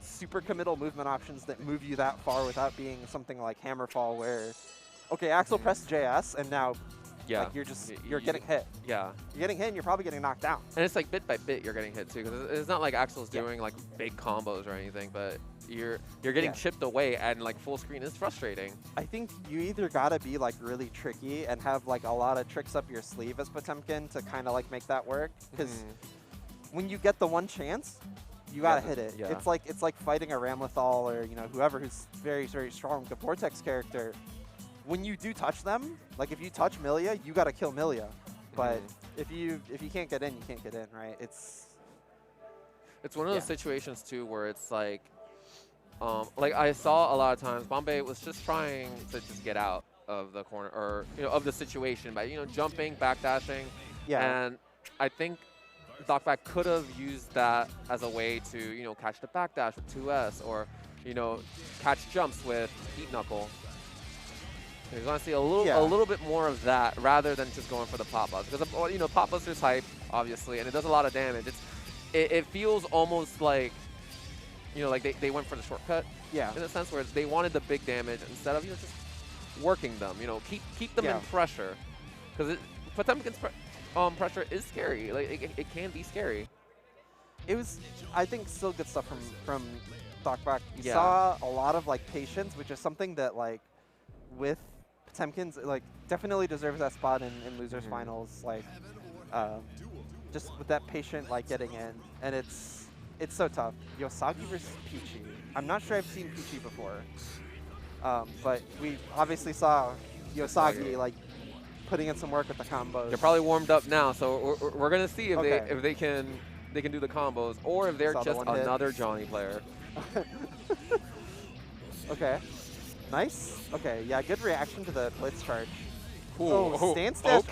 super committal movement options that move you that far without being something like Hammerfall where, okay, Axel pressed JS and now like you're getting hit. Yeah. You're getting hit and you're probably getting knocked down. And it's like bit by bit you're getting hit too, because it's not like Axel's doing like big combos or anything, but you're getting chipped away and like full screen is frustrating. I think you either gotta be like really tricky and have like a lot of tricks up your sleeve as Potemkin to kind of like make that work, because when you get the one chance, you gotta hit it. Yeah. It's like fighting a Ramlethal or whoever who's very strong, the Vortex character. When you do touch them, like if you touch Milia, you gotta kill Milia. But if you can't get in, you can't get in, right? It's one of those situations too where it's like I saw a lot of times Bombay was just trying to just get out of the corner or of the situation by jumping, backdashing, and I think Docback could have used that as a way to catch the backdash with 2S or catch jumps with Heat Knuckle. You're going to see a little bit more of that rather than just going for the pop bust, because pop buster's hype obviously and it does a lot of damage. It feels almost like like they went for the shortcut in a sense where they wanted the big damage instead of just working them. Keep them in pressure, because Potemkin's pressure is scary. Like it can be scary. It was, I think, still good stuff from Docback. You saw a lot of like patience, which is something that like with Potemkin's like definitely deserves that spot in losers finals. Like just with that patient like getting in, and it's so tough. Yosagi versus Peachy. I'm not sure I've seen Peachy before, but we obviously saw Yosagi like putting in some work with the combos. They're probably warmed up now, so we're gonna see if they can do the combos or if they're just another Johnny player. Okay. Nice. Okay, yeah, good reaction to the blitz charge. Ooh, oh, stance dash?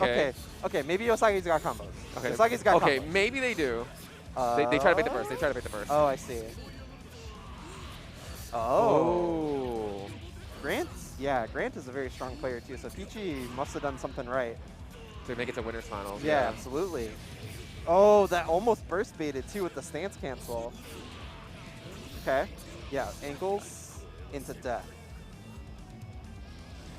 Okay, maybe Yosagi's got combos. Okay, Yosagi's got combos. Maybe they do. They try to bait the burst. Oh, I see. Oh. Grant? Yeah, Grant is a very strong player too, so Peachy must have done something right. To make it to winners finals. Yeah, absolutely. Oh, that almost burst baited too with the stance cancel. Okay. Yeah, ankles into death.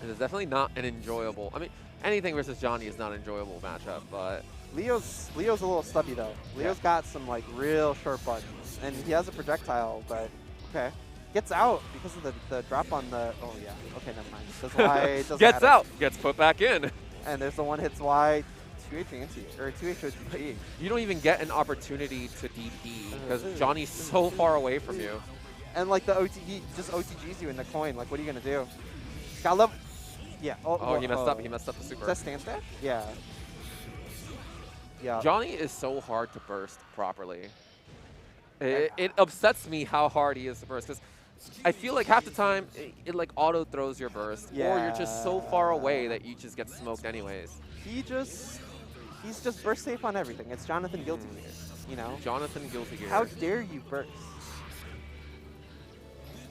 It is definitely not an enjoyable. I mean, anything versus Johnny is not an enjoyable matchup, but Leo's a little stubby though. Leo's got some like real short buttons, and he has a projectile, but okay. Gets out because of the drop on the. Oh yeah. Okay, never mind. Does Y, doesn't gets matter. out. Gets put back in. And there's the one hits Y, 2H anti or 2H OTG. You don't even get an opportunity to DP because Johnny's so far away from you. And like the OTG just OTGs you in the coin. Like what are you gonna do? Got love. Yeah. Oh, he messed up. He messed up the super. Is that stance dash? Yeah. Yeah. Johnny is so hard to burst properly. It upsets me how hard he is to burst, because I feel like half the time it like auto throws your burst, or you're just so far away that you just get smoked anyways. He's just burst safe on everything. It's Jonathan Guilty Gear, Jonathan Guilty Gear. How dare you burst?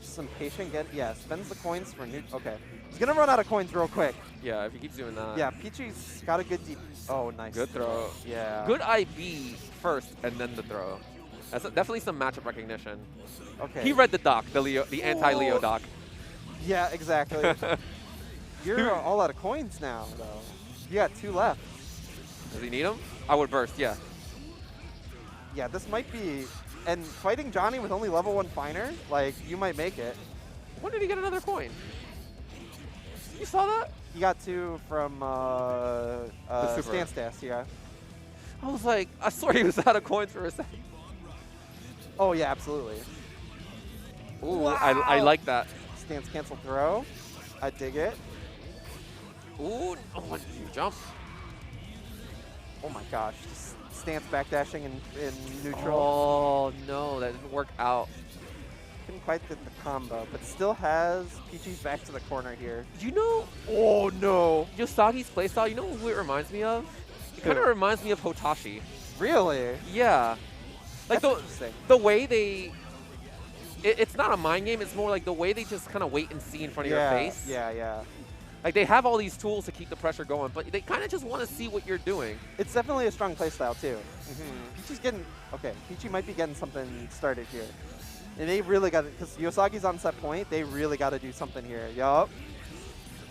Some patient spends the coins for new. Okay, he's gonna run out of coins real quick. Yeah, if he keeps doing that. Yeah, Peachy's got a good deep. Oh, nice. Good throw. Yeah. Good IB first and then the throw. That's definitely some matchup recognition. Okay. He read the doc, the anti-Leo doc. Yeah, exactly. You're all out of coins now, though. You got 2 left. Does he need them? I would burst, yeah. Yeah, this might be... And fighting Johnny with only level 1 Finer, like, you might make it. When did he get another coin? You saw that? He got 2 from super. Stance, yeah. I was like, I swear he was out of coins for a second. Oh, yeah, absolutely. Ooh, Wow. I like that. Stance cancel throw. I dig it. Ooh, oh, what did you jump? Oh my gosh. Just stance backdashing in neutral. Oh, no, that didn't work out. Couldn't quite get the combo, but still has Peachy's back to the corner here. You know, Oh no. Yosagi's playstyle, you know who it reminds me of? It kind of reminds me of Hotashi. Really? Yeah. Like That's interesting. the way they... It's not a mind game, it's more like the way they just kind of wait and see in front of your face. Yeah. Like they have all these tools to keep the pressure going, but they kind of just want to see what you're doing. It's definitely a strong playstyle too. Peachy's getting... Okay, Peachy might be getting something started here. And they really got it, because Yosagi's on set point, they really got to do something here. Yup.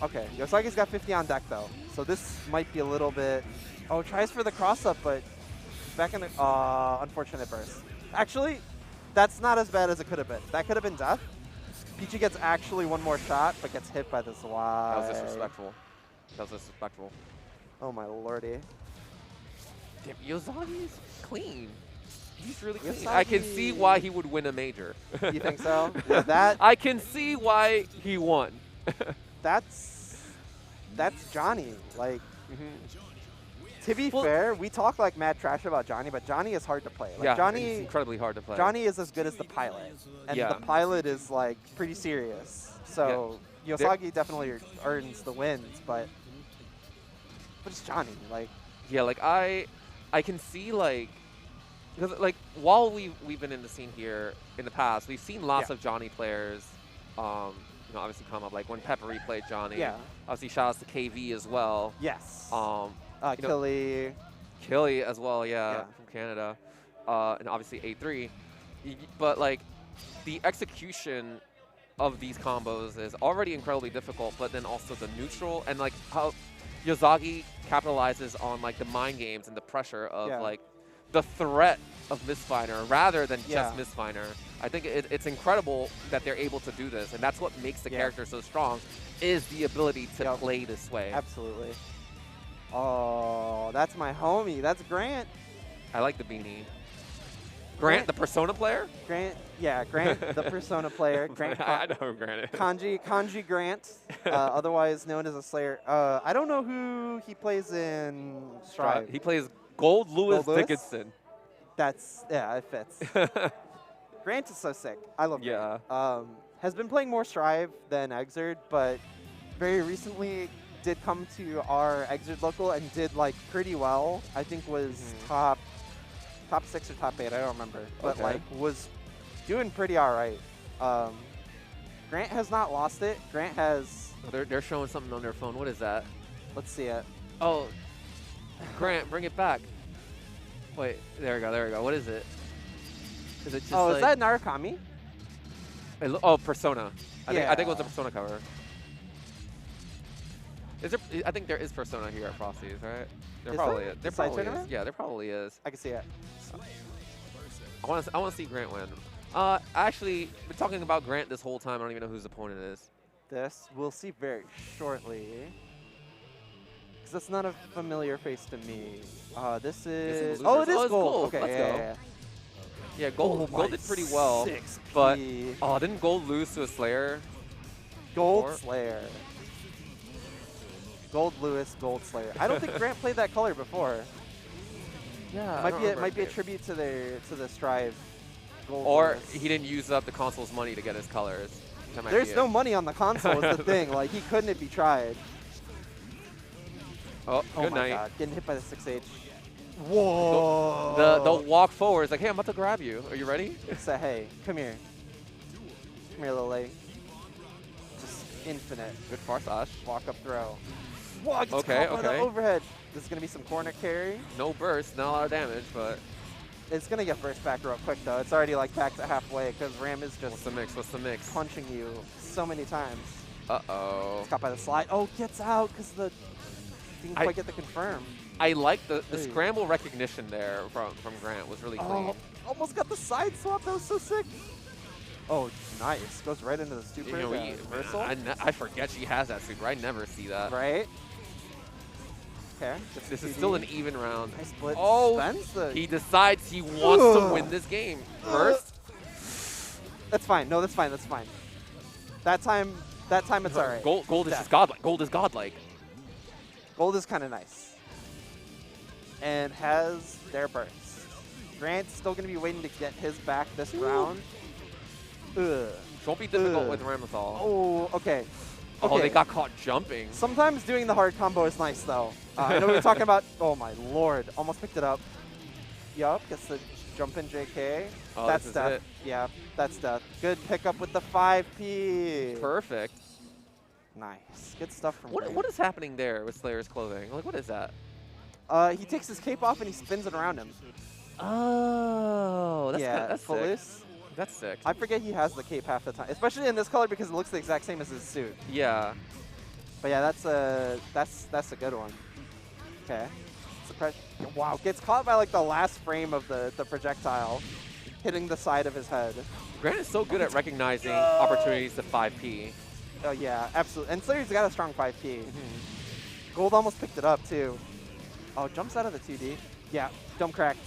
Okay, Yosagi's got 50 on deck though, so this might be a little bit... Oh, tries for the cross-up, but back in the... unfortunate burst. Actually, that's not as bad as it could have been. That could have been death. Peachy gets actually 1 more shot, but gets hit by this Y. That was disrespectful. That was disrespectful. Oh my lordy. Damn, Yosagi's clean. He's really clean. Yosagi. I can see why he would win a major. You think so? Yeah, that... I can see why he won. That's Johnny. Like, to be fair, we talk like mad trash about Johnny, but Johnny is hard to play. Like, yeah, Johnny, it's incredibly hard to play. Johnny is as good as the pilot, and Yeah. the pilot is like pretty serious. So Yosagi definitely earns the wins, but it's Johnny. Like, yeah, like I can see like, because like while we've been in the scene here in the past, we've seen lots of Johnny players. You know, obviously come up like when Peppery played Johnny. Yeah. Obviously, shout outs to KV as well. yes. You know, Killy. Killy as well, yeah, from Canada, and obviously A3. But like, the execution of these combos is already incredibly difficult. But then also the neutral and like how Yosagi capitalizes on like the mind games and the pressure of like the threat of Misfiner rather than just Misfiner. I think it's incredible that they're able to do this, and that's what makes the character so strong, is the ability to play this way. Absolutely. Oh, that's my homie. That's Grant. I like the beanie. Grant, the Persona player? Grant, the Persona player. Grant. I know who Grant is. Kanji Grant, otherwise known as a Slayer. I don't know who he plays in Strive. He plays Gold Lewis Dickinson. It fits. Grant is so sick. I love Grant. Has been playing more Strive than Xrd, but very recently did come to our Xrd local and did like pretty well. I think was top 6 or top 8. I don't remember, but like was doing pretty all right. Grant has not lost it. Grant has. Oh, they're showing something on their phone. What is that? Let's see it. Oh, Grant, bring it back. Wait, there we go. There we go. What is it? Is it just Oh, like, is that Narukami? Oh, Persona. I think it was a Yeah. Persona cover. Is there? I think there is Persona here at Frosty's, right? There Is probably there? is. There The side probably is. tournament? Yeah, there probably is. I can see it. I want to see Grant win. Actually, been talking about Grant this whole time. I don't even know who his opponent is. This we'll see very shortly. Because that's not a familiar face to me. This is. Oh, it is it's Gold. Okay, Let's yeah, go. yeah. Yeah, Gold Oh, did pretty well, 6P. but didn't Gold lose to a Slayer? Gold before? Slayer. Gold Lewis, Gold Slayer. I don't think Grant played that color before. Yeah, Might be a tribute to the Strive. Gold Or Lewis. he didn't use up the console's money to get his colors. That might There's be no it. money on the console is the thing. Like, he couldn't if he tried. Oh, Oh good my night. god, getting hit by the 6H. Whoa. The walk forward is like, hey, I'm about to grab you. Are you ready? Say, hey, come here. Come here, little lady. Just infinite. Good Farsash. Walk up throw. Whoa, gets Okay, caught by the okay. overhead. This is going to be some corner carry. No burst, not a lot of damage, but It's going to get burst back real quick, though. It's already like back to halfway because Ram is what's just the mix? What's the mix? punching you so many times. Uh-oh. It's caught by the slide. Oh, gets out because the didn't quite get the confirm. I like the scramble recognition there from Grant was really clean. Oh, almost got the side swap. That was so sick. Oh, nice. Goes right into the super reversal. I forget she has that super. I never see that. Right. Okay. This is still an even round. Nice split. Oh, he decides he wants to win this game first. That's fine. No, that's fine. That's fine. That time it's all right. Gold is just godlike. Gold is godlike. Gold is kind of nice. And has their burst. Grant's still going to be waiting to get his back this round. Ugh. Won't be difficult with Ramlethal. Oh, okay. Oh, they got caught jumping. Sometimes doing the hard combo is nice, though. I know we were talking about... Oh, my lord. Almost picked it up. Yup, gets the jump in JK. Oh, that's death. Yeah, that's death. Good pickup with the 5P. Perfect. Nice. Good stuff from What is happening there with Slayer's clothing? Like, what is that? He takes his cape off and he spins it around him. Oh, that's sick. That's sick. I forget he has the cape half the time, especially in this color because it looks the exact same as his suit. Yeah. But yeah, that's a good one. Okay. Wow, gets caught by like the last frame of the projectile, hitting the side of his head. Grant is so good at recognizing opportunities to 5P. Oh yeah, absolutely. And Slayer's got a strong 5P. Gold almost picked it up too. Oh, jumps out of the 2D. Yeah, jump cracked.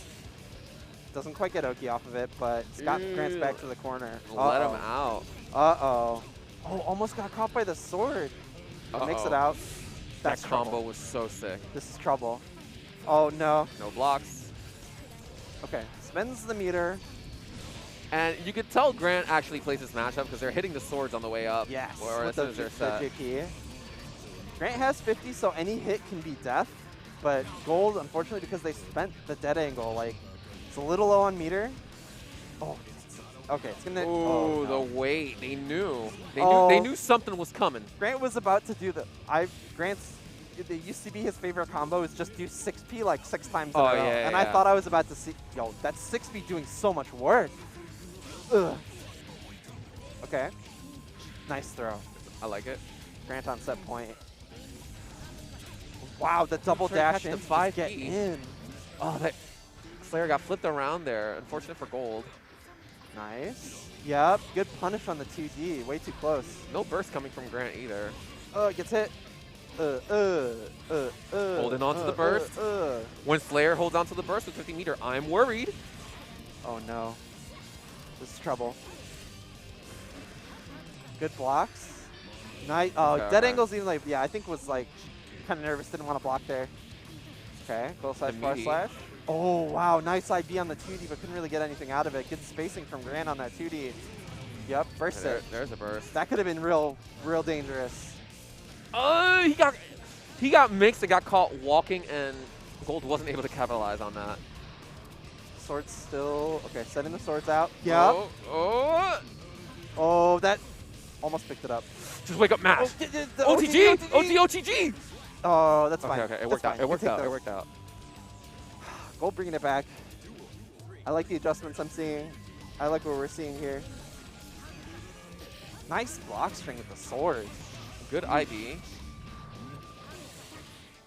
Doesn't quite get Oki off of it, but Scott Grant's back to the corner. Let him out. Uh-oh. Oh, almost got caught by the sword. Makes it out. That combo was so sick. This is trouble. Oh, no. No blocks. Okay, spins the meter. And you could tell Grant actually plays this matchup because they're hitting the swords on the way up. Yes, or as soon as they're set. JP. Grant has 50, so any hit can be death. But Gold, unfortunately, because they spent the dead angle, like, it's a little low on meter. Oh, okay, it's gonna. Oh, no. The weight. They knew. They knew something was coming. Grant was about to do the. Grant's. It used to be his favorite combo is just do 6P like 6 times in a row. Yeah, and I thought I was about to see. Yo, that's 6P doing so much work. Ugh. Okay. Nice throw. I like it. Grant on set point. Wow, the double dash in to 5P. Get in. Oh, that Slayer got flipped around there. Unfortunate for Gold. Nice. Yep, good punish on the 2D. Way too close. No burst coming from Grant either. Gets hit. Holding on to the burst. When Slayer holds on to the burst with 50 meter, I'm worried. Oh no. This is trouble. Good blocks. Nice. Oh, Okay, dead okay. angles even like, yeah, I think was like kind of nervous, didn't want to block there. Okay, goal slash bar slash. Oh, wow, nice IB on the 2D, but couldn't really get anything out of it. Good spacing from Grant on that 2D. Yep, burst it. There's a burst. That could have been real dangerous. He got mixed and got caught walking, and Gold wasn't able to capitalize on that. Swords still, okay, setting the swords out. Yep. Oh, that almost picked it up. Just wake up, Mash. Oh, OTG! OTG! Oh, that's fine. Okay, it worked out. It worked out. Gold bringing it back. I like the adjustments I'm seeing. I like what we're seeing here. Nice block string with the sword. Good ID.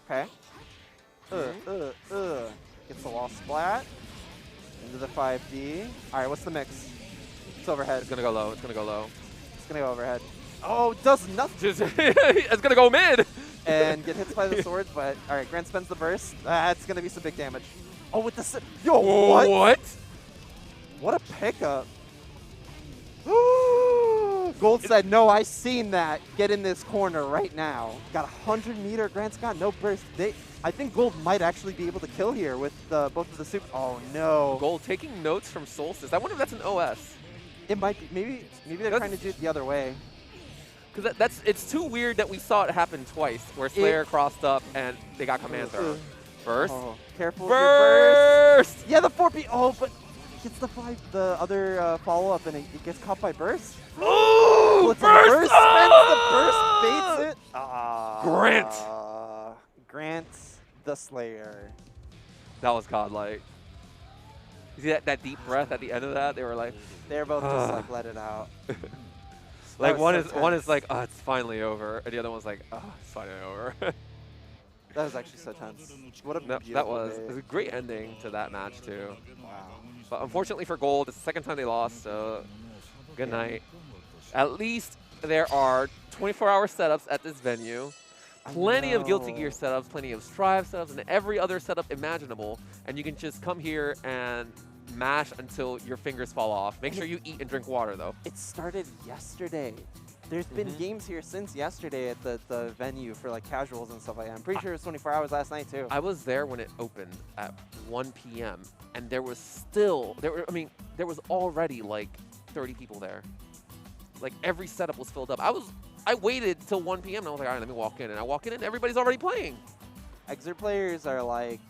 Okay. Gets the wall splat. Into the 5D. All right, what's the mix? It's overhead. It's gonna go low. It's gonna go low. It's gonna go overhead. Oh, does nothing. It's gonna go mid. And get hit by the sword, but all right, Grant spends the burst. That's gonna be some big damage. Oh, with the yo, what? What? What a pickup. Gold said, no, I seen that. Get in this corner right now. Got 100 meter. Grant's got no burst. I think Gold might actually be able to kill here with both of the super. Oh, no. Gold taking notes from Solstice. I wonder if that's an OS. It might be. Maybe they're trying to do it the other way. Because it's too weird that we saw it happen twice, where Slayer crossed up and they got command thrown. Burst. Oh, careful with your burst. Yeah, the 4P. Oh, but gets the other follow-up, and it gets caught by burst. Oh, burst! Spends the burst, baits it. Grant. Grant the Slayer. That was godlike. You see that deep breath at the end of that? They were like... They're both just like, let it out. Like one is like, oh, it's finally over. And the other one's like, oh, it's finally over. That was actually so tense. What a That beautiful was, day. it was a great ending to that match, too. Wow. But unfortunately for Gold, it's the second time they lost, so good night. At least there are 24-hour setups at this venue. Plenty of Guilty Gear setups, plenty of Strive setups, and every other setup imaginable. And you can just come here and mash until your fingers fall off. Make sure you eat and drink water, though. It started yesterday. There's been games here since yesterday at the venue for like casuals and stuff like that. I'm pretty sure it was 24 hours last night too. I was there when it opened at 1 p.m. and there was still, there was already like 30 people there. Like every setup was filled up. I waited till 1 p.m. and I was like, all right, let me walk in. And I walk in and everybody's already playing. Xrd players are like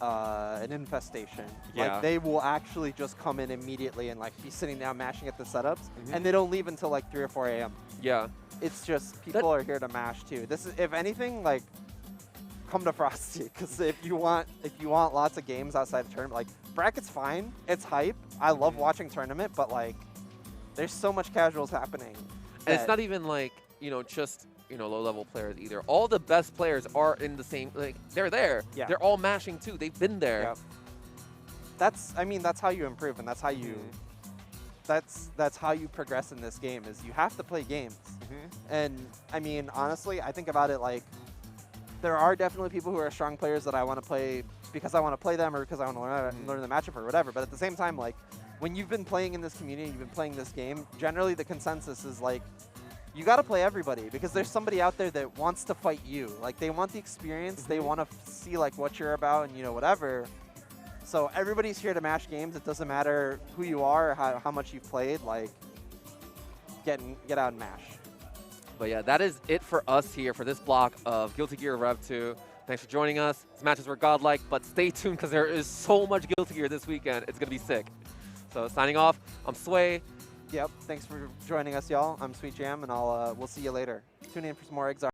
an infestation. Yeah. Like they will actually just come in immediately and like be sitting down mashing at the setups, and they don't leave until like 3 or 4 a.m. Yeah. It's just people are here to mash too. This is, if anything, like come to Frosty, because if you want lots of games outside the tournament, like bracket's fine, it's hype. I love watching tournament, but like there's so much casuals happening. And it's not even like, just low-level players either. All the best players are in the same, like, they're there. Yeah. They're all mashing too. They've been there. Yep. That's how you improve, and that's how you, that's how you progress in this game, is you have to play games. And I mean, honestly, I think about it like, there are definitely people who are strong players that I want to play because I want to play them or because I want to learn the matchup or whatever. But at the same time, like, when you've been playing in this community, you've been playing this game, generally the consensus is like, you got to play everybody because there's somebody out there that wants to fight you. Like, they want the experience. They want to see, like, what you're about and, whatever. So everybody's here to mash games. It doesn't matter who you are or how much you've played. Like, get out and mash. But yeah, that is it for us here for this block of Guilty Gear Rev 2. Thanks for joining us. These matches were godlike, but stay tuned because there is so much Guilty Gear this weekend. It's going to be sick. So signing off, I'm Sway. Yep. Thanks for joining us, y'all. I'm Sweet Jam, and we'll see you later. Tune in for some more Xrd.